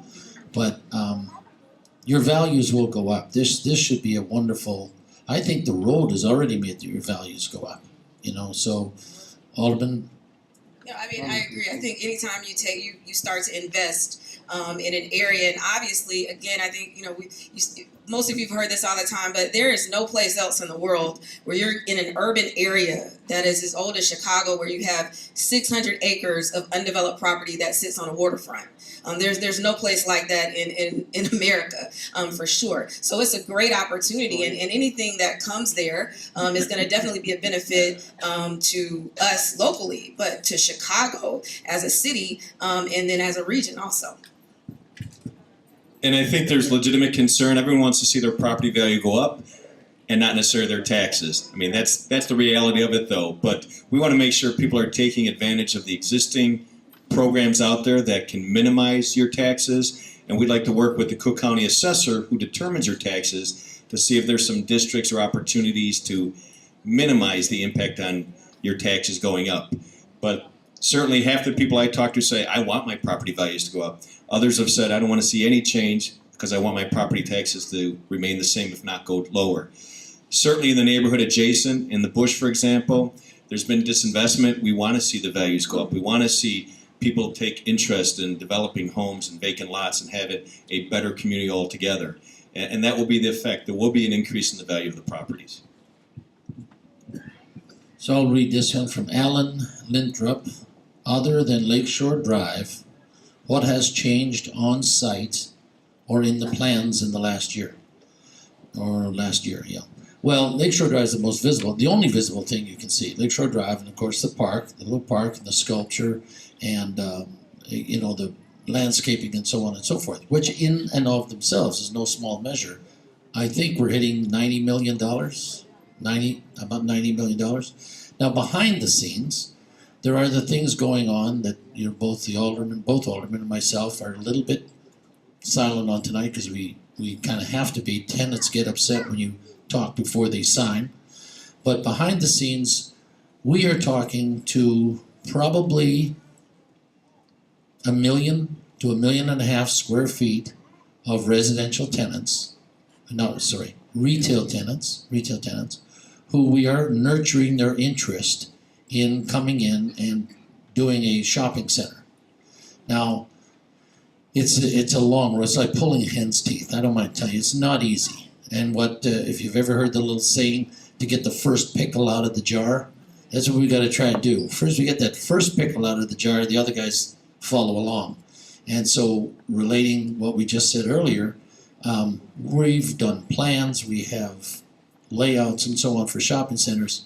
But your values will go up. This should be a wonderful. I think the road has already made your values go up. So, Alderman. Yeah, I mean, I agree. I think anytime you start to invest in an area, and obviously, again, I think most of you have heard this all the time, but there is no place else in the world where you're in an urban area that is as old as Chicago, where you have 600 acres of undeveloped property that sits on a waterfront. There's no place like that in America, for sure. So it's a great opportunity, and anything that comes there is going to definitely be a benefit to us locally, but to Chicago as a city, and then as a region also. And I think there's legitimate concern. Everyone wants to see their property value go up, and not necessarily their taxes. I mean, that's the reality of it, though. But we want to make sure people are taking advantage of the existing programs out there that can minimize your taxes. And we'd like to work with the Cook County assessor, who determines your taxes, to see if there's some districts or opportunities to minimize the impact on your taxes going up. But certainly half the people I talk to say, I want my property values to go up. Others have said, I don't want to see any change because I want my property taxes to remain the same, if not go lower. Certainly in the neighborhood adjacent, in the bush, for example, there's been disinvestment. We want to see the values go up. We want to see people take interest in developing homes and vacant lots and have it a better community altogether. And that will be the effect. There will be an increase in the value of the properties. So I'll read this one from Alan Lintrup. Other than Lakeshore Drive, what has changed on site or in the plans in the last year? Well, Lakeshore Drive is the most visible, the only visible thing you can see. Lakeshore Drive, and of course the park, the little park, and the sculpture, and the landscaping and so on and so forth, which in and of themselves is no small measure. I think we're hitting $90 million, about $90 million. Now behind the scenes, there are the things going on that both aldermen and myself are a little bit silent on tonight because we kind of have to be. Tenants get upset when you talk before they sign. But behind the scenes, we are talking to probably 1 million to 1.5 million square feet of residential tenants. Retail tenants, who we are nurturing their interest in coming in and doing a shopping center. Now, it's a long road. It's like pulling hen's teeth. I don't mind telling you, it's not easy. And if you've ever heard the little saying, to get the first pickle out of the jar, that's what we got to try and do. First, we get that first pickle out of the jar, the other guys follow along. And so, relating what we just said earlier, we've done plans, we have layouts and so on for shopping centers.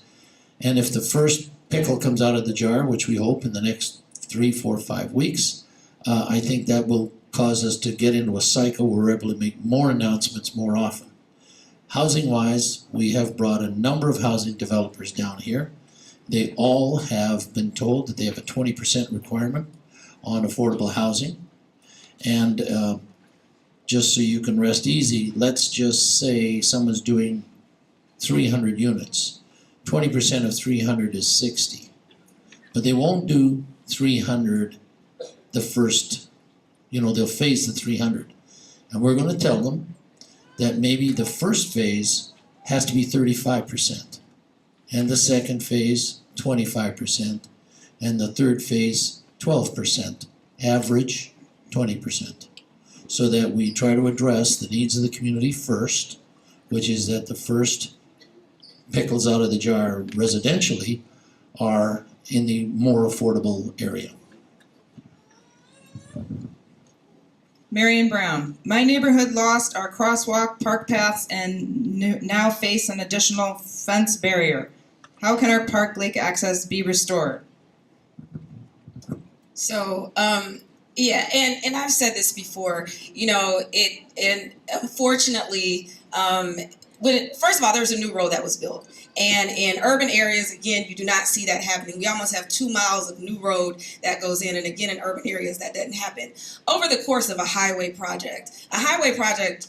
And if the first pickle comes out of the jar, which we hope in the next 3, 4, 5 weeks, I think that will cause us to get into a cycle where we're able to make more announcements more often. Housing-wise, we have brought a number of housing developers down here. They all have been told that they have a 20% requirement on affordable housing. And just so you can rest easy, let's just say someone's doing 300 units. 20% of 300 is 60. But they won't do 300 the first, they'll phase the 300. And we're going to tell them that maybe the first phase has to be 35%, and the second phase 25%, and the third phase 12%, average 20%. So that we try to address the needs of the community first, which is that the first pickles out of the jar residentially are in the more affordable area. Marion Brown. My neighborhood lost our crosswalk, park paths, and now face an additional fence barrier. How can our park lake access be restored? So, yeah, and I've said this before, and unfortunately, first of all, there's a new road that was built. And in urban areas, again, you do not see that happening. We almost have 2 miles of new road that goes in. And again, in urban areas, that doesn't happen. Over the course of a highway project,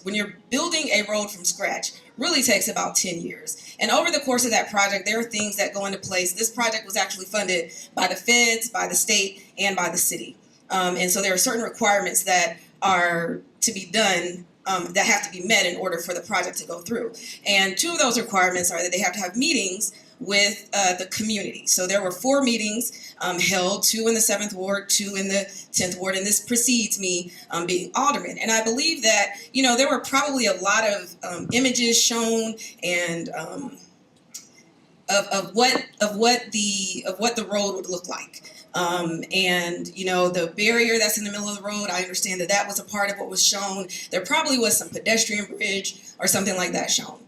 when you're building a road from scratch, really takes about 10 years. And over the course of that project, there are things that go into place. This project was actually funded by the feds, by the state, and by the city. And so there are certain requirements that are to be done that have to be met in order for the project to go through. And 2 of those requirements are that they have to have meetings with the community. So there were 4 meetings held, 2 in the 7th Ward, 2 in the 10th Ward, and this precedes me being alderman. And I believe that, there were probably a lot of images shown and of what the road would look like. And the barrier that's in the middle of the road, I understand that was a part of what was shown. There probably was some pedestrian bridge or something like that shown.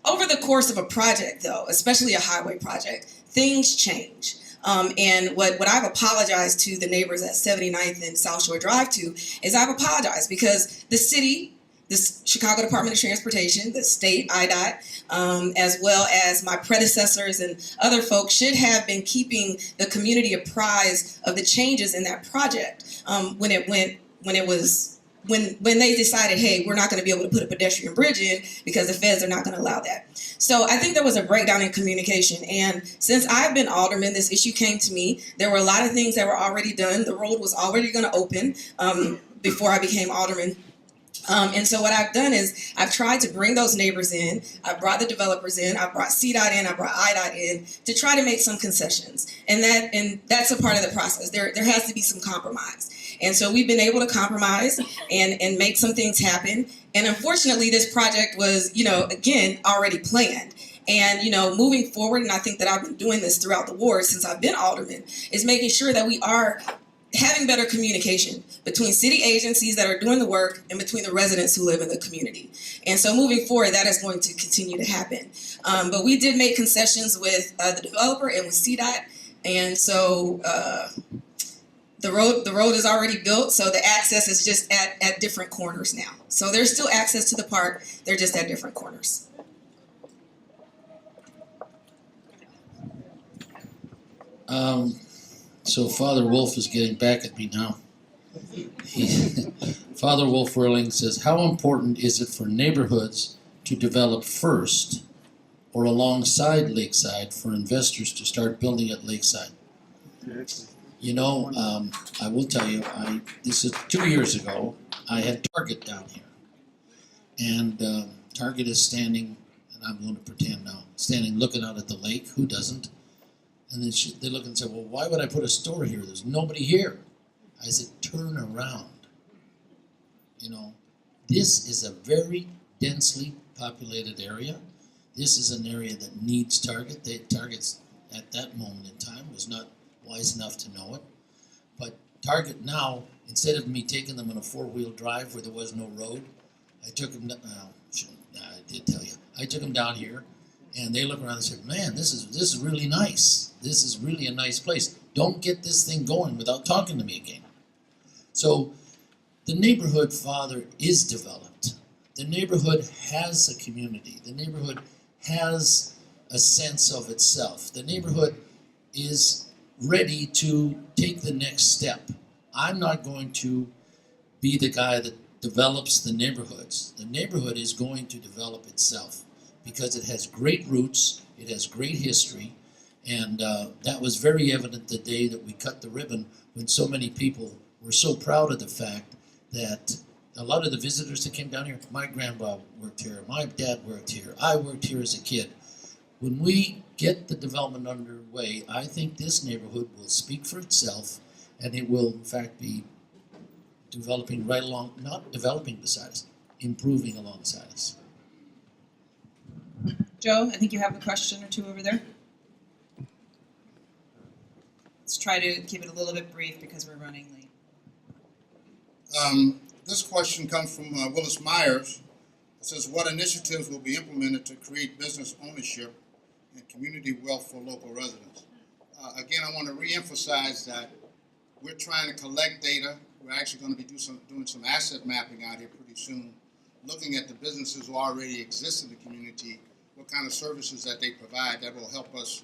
Over the course of a project, though, especially a highway project, things change. And what I've apologized to the neighbors at 79th and South Shore Drive to is I've apologized because the city, the Chicago Department of Transportation, the state, IDOT, as well as my predecessors and other folks should have been keeping the community apprised of the changes in that project when they decided, hey, we're not going to be able to put a pedestrian bridge in because the feds are not going to allow that. So I think there was a breakdown in communication. And since I've been alderman, this issue came to me. There were a lot of things that were already done. The road was already going to open before I became alderman. And so what I've done is I've tried to bring those neighbors in. I brought the developers in. I brought CDOT in. I brought IDOT in to try to make some concessions. And that's a part of the process. There has to be some compromise. And so we've been able to compromise and make some things happen. And unfortunately, this project was, again, already planned. And, moving forward, and I think that I've been doing this throughout the ward since I've been alderman, is making sure that we are having better communication between city agencies that are doing the work and between the residents who live in the community. And so moving forward, that is going to continue to happen. But we did make concessions with the developer and with CDOT. And so the road is already built, so the access is just at different corners now. So there's still access to the park, they're just at different corners. So Father Wolf is getting back at me now. Father Wolf Whirling says, how important is it for neighborhoods to develop first or alongside Lakeside for investors to start building at Lakeside? You know, I will tell you, this is 2 years ago, I had Target down here. And Target is standing, and I'm going to pretend now, standing looking out at the lake. Who doesn't? And then they look and say, well, why would I put a store here? There's nobody here. I said, turn around. You know, this is a very densely populated area. This is an area that needs Target. Target's at that moment in time was not wise enough to know it. But Target now, instead of me taking them on a 4-wheel drive where there was no road, I took them, I did tell you, I took them down here. And they look around and say, man, this is really nice. This is really a nice place. Don't get this thing going without talking to me again. So the neighborhood, Father, is developed. The neighborhood has a community. The neighborhood has a sense of itself. The neighborhood is ready to take the next step. I'm not going to be the guy that develops the neighborhoods. The neighborhood is going to develop itself, because it has great roots, it has great history, and that was very evident the day that we cut the ribbon, when so many people were so proud of the fact that a lot of the visitors that came down here, my grandpa worked here, my dad worked here, I worked here as a kid. When we get the development underway, I think this neighborhood will speak for itself, and it will in fact be developing right along, not developing beside us, improving alongside us. Joe, I think you have a question or two over there. Let's try to keep it a little bit brief because we're running late. This question comes from Willis Myers. It says, what initiatives will be implemented to create business ownership and community wealth for local residents? Again, I want to reemphasize that we're trying to collect data. We're actually going to be doing some asset mapping out here pretty soon, looking at the businesses who already exist in the community, what kind of services that they provide that will help us,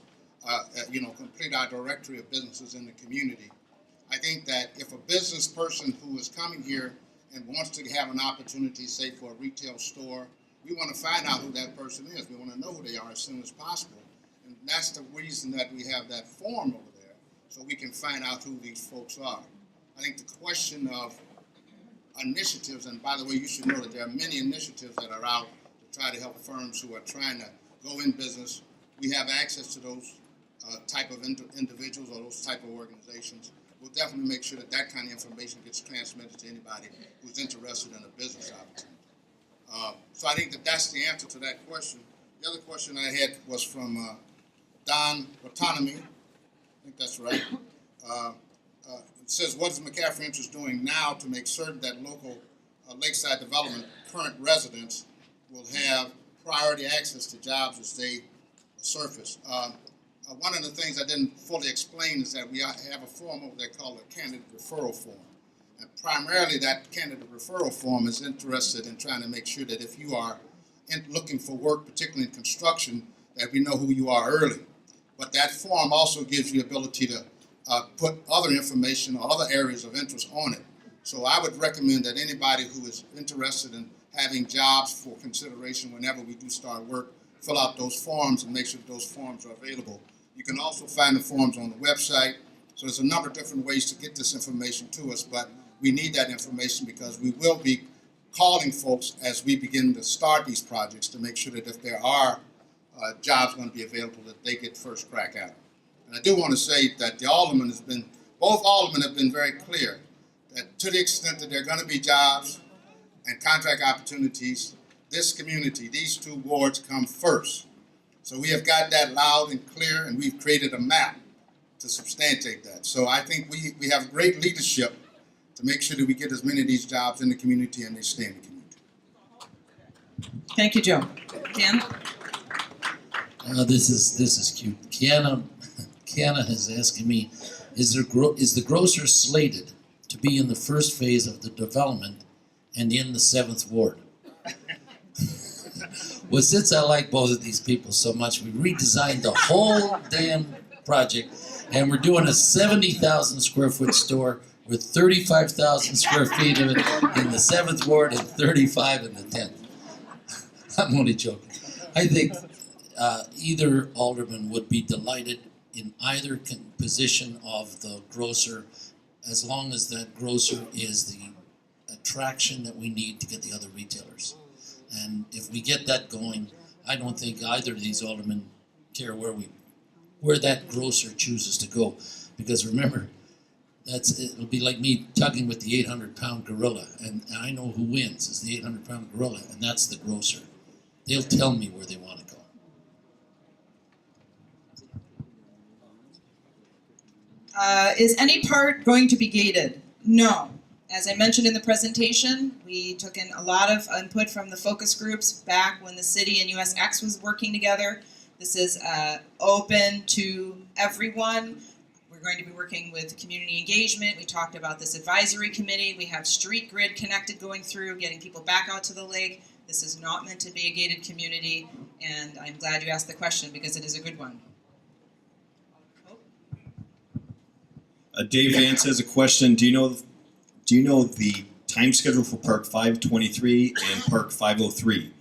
complete our directory of businesses in the community. I think that if a business person who is coming here and wants to have an opportunity, say for a retail store, we want to find out who that person is. We want to know who they are as soon as possible. And that's the reason that we have that form over there, so we can find out who these folks are. I think the question of initiatives, and by the way, you should know that there are many initiatives that are out to try to help firms who are trying to go in business. We have access to those type of individuals or those type of organizations. We'll definitely make sure that that kind of information gets transmitted to anybody who's interested in a business opportunity. So I think that that's the answer to that question. The other question I had was from Don Autonomy. I think that's right. It says, what is McCaffery Interests doing now to make certain that local Lakeside Development current residents will have priority access to jobs as they surface? One of the things I didn't fully explain is that we have a form over there called a candidate referral form. And primarily that candidate referral form is interested in trying to make sure that if you are looking for work, particularly in construction, that we know who you are early. But that form also gives you the ability to put other information or other areas of interest on it. So I would recommend that anybody who is interested in having jobs for consideration whenever we do start work, fill out those forms and make sure that those forms are available. You can also find the forms on the website. So there's a number of different ways to get this information to us, but we need that information because we will be calling folks as we begin to start these projects to make sure that if there are jobs going to be available, that they get first crack at it. And I do want to say that both aldermen have been very clear that to the extent that there are going to be jobs and contract opportunities, this community, these two wards come first. So we have got that loud and clear, and we've created a map to substantiate that. So I think we have great leadership to make sure that we get as many of these jobs in the community and they stay in the community. Thank you, Joe. Dan? This is cute. Kiana has asked me, is the grocer slated to be in the first phase of the development and in the 7th Ward? Well, since I like both of these people so much, we redesigned the whole damn project, and we're doing a 70,000 square foot store with 35,000 square feet of it in the 7th Ward and 35 in the 10th. I'm only joking. I think either alderman would be delighted in either position of the grocer, as long as that grocer is the attraction that we need to get the other retailers. And if we get that going, I don't think either of these aldermen care where that grocer chooses to go. Because remember, it'll be like me tugging with the 800-pound gorilla, and I know who wins is the 800-pound gorilla, and that's the grocer. They'll tell me where they want to go. Is any part going to be gated? No. As I mentioned in the presentation, we took in a lot of input from the focus groups back when the city and USX was working together. This is open to everyone. We're going to be working with community engagement. We talked about this advisory committee. We have street grid connected going through, getting people back out to the lake. This is not meant to be a gated community, and I'm glad you asked the question because it is a good one. Dave Vance has a question. Do you know the time schedule for Park 523 and Park 503?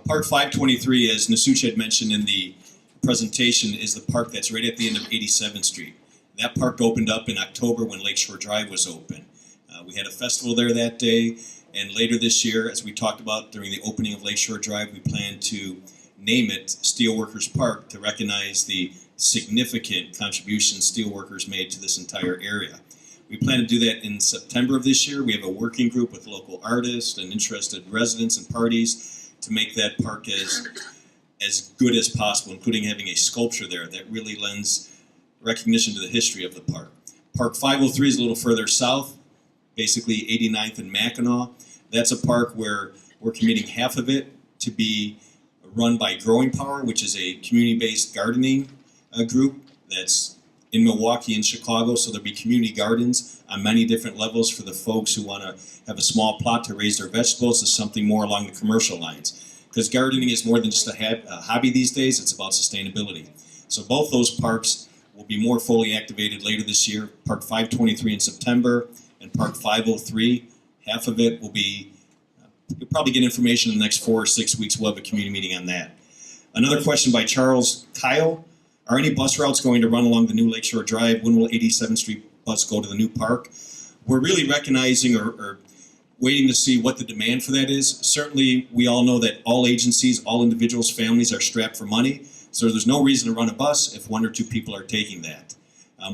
Park 523, as Natashia had mentioned in the presentation, is the park that's right at the end of 87th Street. That park opened up in October when Lakeshore Drive was open. We had a festival there that day, and later this year, as we talked about during the opening of Lakeshore Drive, we plan to name it Steelworkers Park to recognize the significant contributions steelworkers made to this entire area. We plan to do that in September of this year. We have a working group with local artists and interested residents and parties to make that park as good as possible, including having a sculpture there that really lends recognition to the history of the park. Park 503 is a little further south, basically 89th and Mackinac. That's a park where we're committing half of it to be run by Growing Power, which is a community-based gardening group that's in Milwaukee and Chicago. So there'll be community gardens on many different levels for the folks who want to have a small plot to raise their vegetables to something more along the commercial lines. Because gardening is more than just a hobby these days, it's about sustainability. So both those parks will be more fully activated later this year. Park 523 in September and Park 503, half of it will be, you'll probably get information in the next 4 or 6 weeks. We'll have a community meeting on that. Another question by Charles Kyle. Are any bus routes going to run along the new Lakeshore Drive? When will 87th Street bus go to the new park? We're really recognizing or waiting to see what the demand for that is. Certainly, we all know that all agencies, all individuals, families are strapped for money. So there's no reason to run a bus if 1 or 2 people are taking that.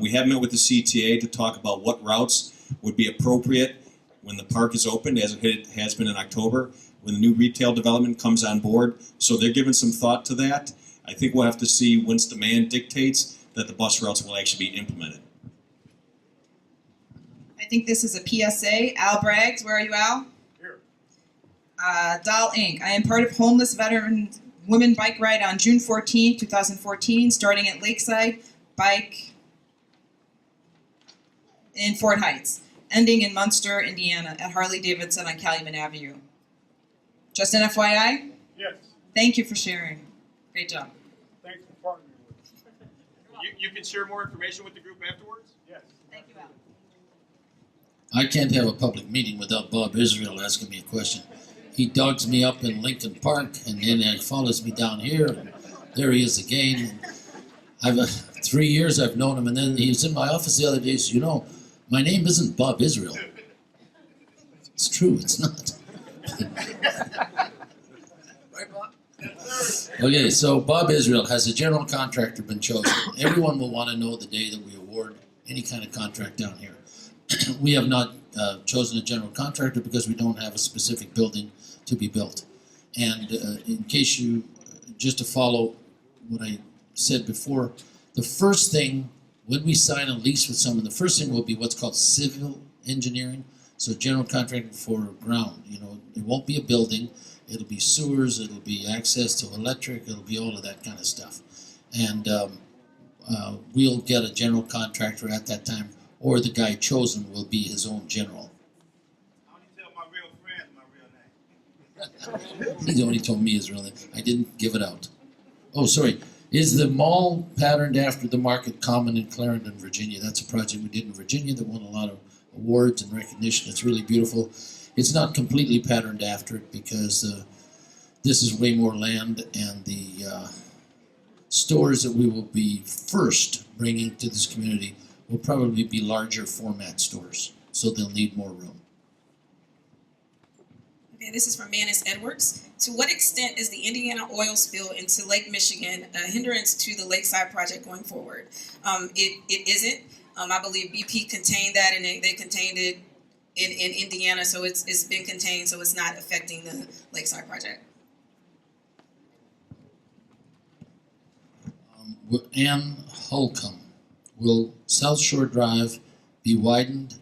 We have met with the CTA to talk about what routes would be appropriate when the park is opened, as it has been in October, when the new retail development comes on board. So they're giving some thought to that. I think we'll have to see once demand dictates that the bus routes will actually be implemented. I think this is a PSA. Al Braggs, where are you, Al? Here. Doll Inc. I am part of Homeless Veteran Women Bike Ride on June 14, 2014, starting at Lakeside Bike in Fort Heights, ending in Munster, Indiana, at Harley-Davidson on Calumet Avenue. Just an FYI? Yes. Thank you for sharing. Great job. Thanks for partnering with us. You can share more information with the group afterwards? Yes. Thank you, Al. I can't have a public meeting without Bob Israel asking me a question. He dogs me up in Lincoln Park, and then he follows me down here, and there he is again. I've 3 years I've known him, and then he was in my office the other day. He said, "You know, my name isn't Bob Israel." It's true, it's not. Okay, so Bob Israel, has a general contractor been chosen? Everyone will want to know the day that we award any kind of contract down here. We have not chosen a general contractor because we don't have a specific building to be built. And in case you, just to follow what I said before, the first thing when we sign a lease with someone, the first thing will be what's called civil engineering. So general contracting for ground, you know, it won't be a building, it'll be sewers, it'll be access to electric, it'll be all of that kind of stuff. And we'll get a general contractor at that time, or the guy chosen will be his own general. I only tell my real friends my real name. He only told me his real name. I didn't give it out. Oh, sorry. Is the mall patterned after the Market Common in Clarendon, Virginia? That's a project we did in Virginia that won a lot of awards and recognition. It's really beautiful. It's not completely patterned after it because this is way more land, and the stores that we will be first bringing to this community will probably be larger format stores, so they'll need more room. Okay, this is from Manus Edwards. To what extent is the Indiana oil spill into Lake Michigan a hindrance to the Lakeside project going forward? It isn't. I believe BP contained that, and they contained it in Indiana, so it's been contained, so it's not affecting the Lakeside project. Ann Holcomb, will South Shore Drive be widened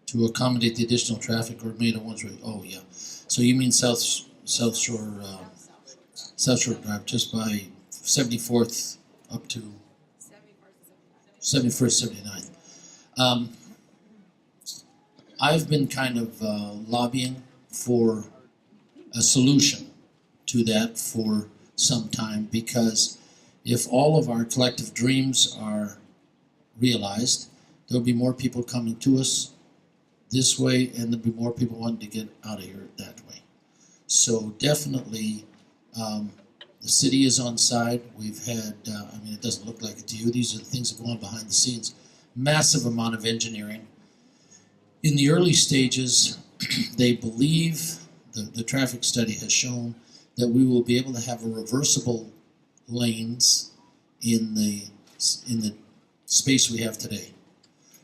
to accommodate the additional traffic or made at once? Oh yeah. So you mean South Shore Drive, just by 74th up to 71st, 79th. I've been kind of lobbying for a solution to that for some time, because if all of our collective dreams are realized, there'll be more people coming to us this way, and there'll be more people wanting to get out of here that way. So definitely, the city is on side. We've had, I mean, it doesn't look like it to you. These are the things that go on behind the scenes. Massive amount of engineering. In the early stages, they believe, the traffic study has shown, that we will be able to have a reversible lanes in the space we have today.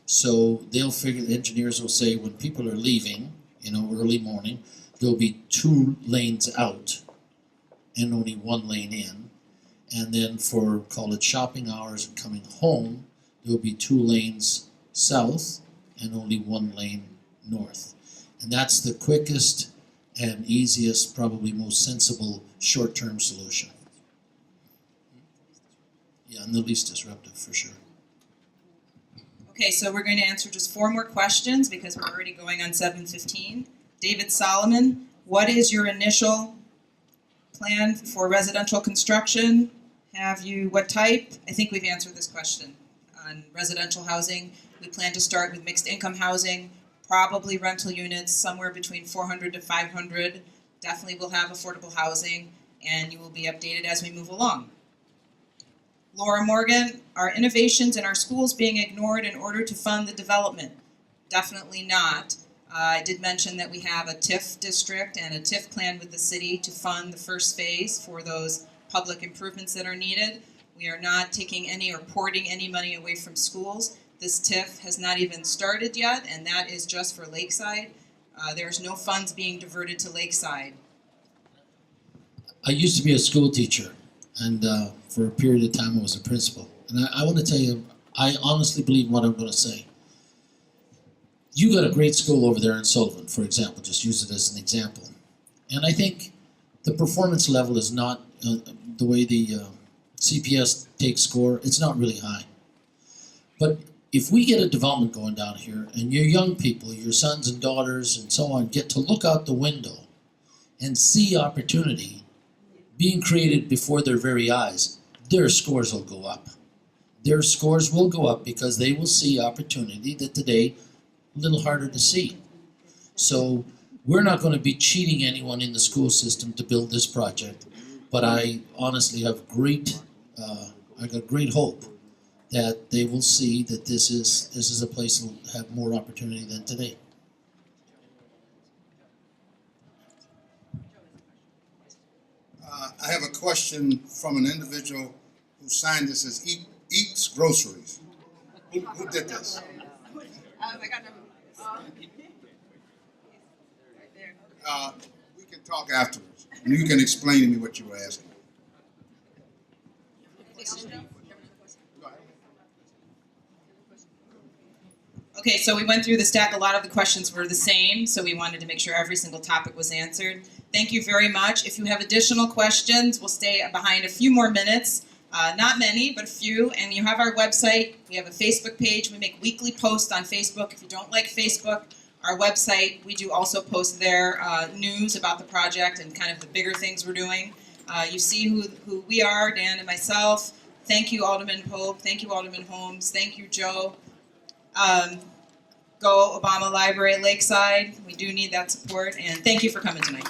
So they'll figure, the engineers will say, when people are leaving, you know, early morning, there'll be 2 lanes out and only 1 lane in. And then for, call it shopping hours and coming home, there'll be 2 lanes south and only 1 lane north. And that's the quickest and easiest, probably most sensible short-term solution. Yeah, and the least disruptive for sure. Okay, so we're going to answer just 4 more questions because we're already going on 7:15. David Solomon, what is your initial plan for residential construction? What type? I think we've answered this question. On residential housing, we plan to start with mixed income housing, probably rental units, somewhere between 400 to 500. Definitely will have affordable housing, and you will be updated as we move along. Laura Morgan, are innovations in our schools being ignored in order to fund the development? Definitely not. I did mention that we have a TIF district and a TIF plan with the city to fund the first phase for those public improvements that are needed. We are not taking any or porting any money away from schools. This TIF has not even started yet, and that is just for Lakeside. There's no funds being diverted to Lakeside. I used to be a school teacher, and for a period of time I was a principal. And I want to tell you, I honestly believe what I'm going to say. You got a great school over there in Sullivan, for example, just use it as an example. And I think the performance level is not, the way the CPS takes score, it's not really high. But if we get a development going down here, and your young people, your sons and daughters and so on, get to look out the window and see opportunity being created before their very eyes, their scores will go up. Their scores will go up because they will see opportunity that today a little harder to see. So we're not going to be cheating anyone in the school system to build this project, but I honestly have I got great hope that they will see that this is a place that will have more opportunity than today. I have a question from an individual who signed this as Eats Groceries. Who did this? We can talk afterwards, and you can explain to me what you were asking. Okay, so we went through the stack. A lot of the questions were the same, so we wanted to make sure every single topic was answered. Thank you very much. If you have additional questions, we'll stay behind a few more minutes. Not many, but a few. And you have our website. We have a Facebook page. We make weekly posts on Facebook. If you don't like Facebook, our website, we do also post there news about the project and kind of the bigger things we're doing. You see who we are, Dan and myself. Thank you, Alderman Pope. Thank you, Alderman Holmes. Thank you, Joe. Go Obama Library at Lakeside. We do need that support. And thank you for coming tonight.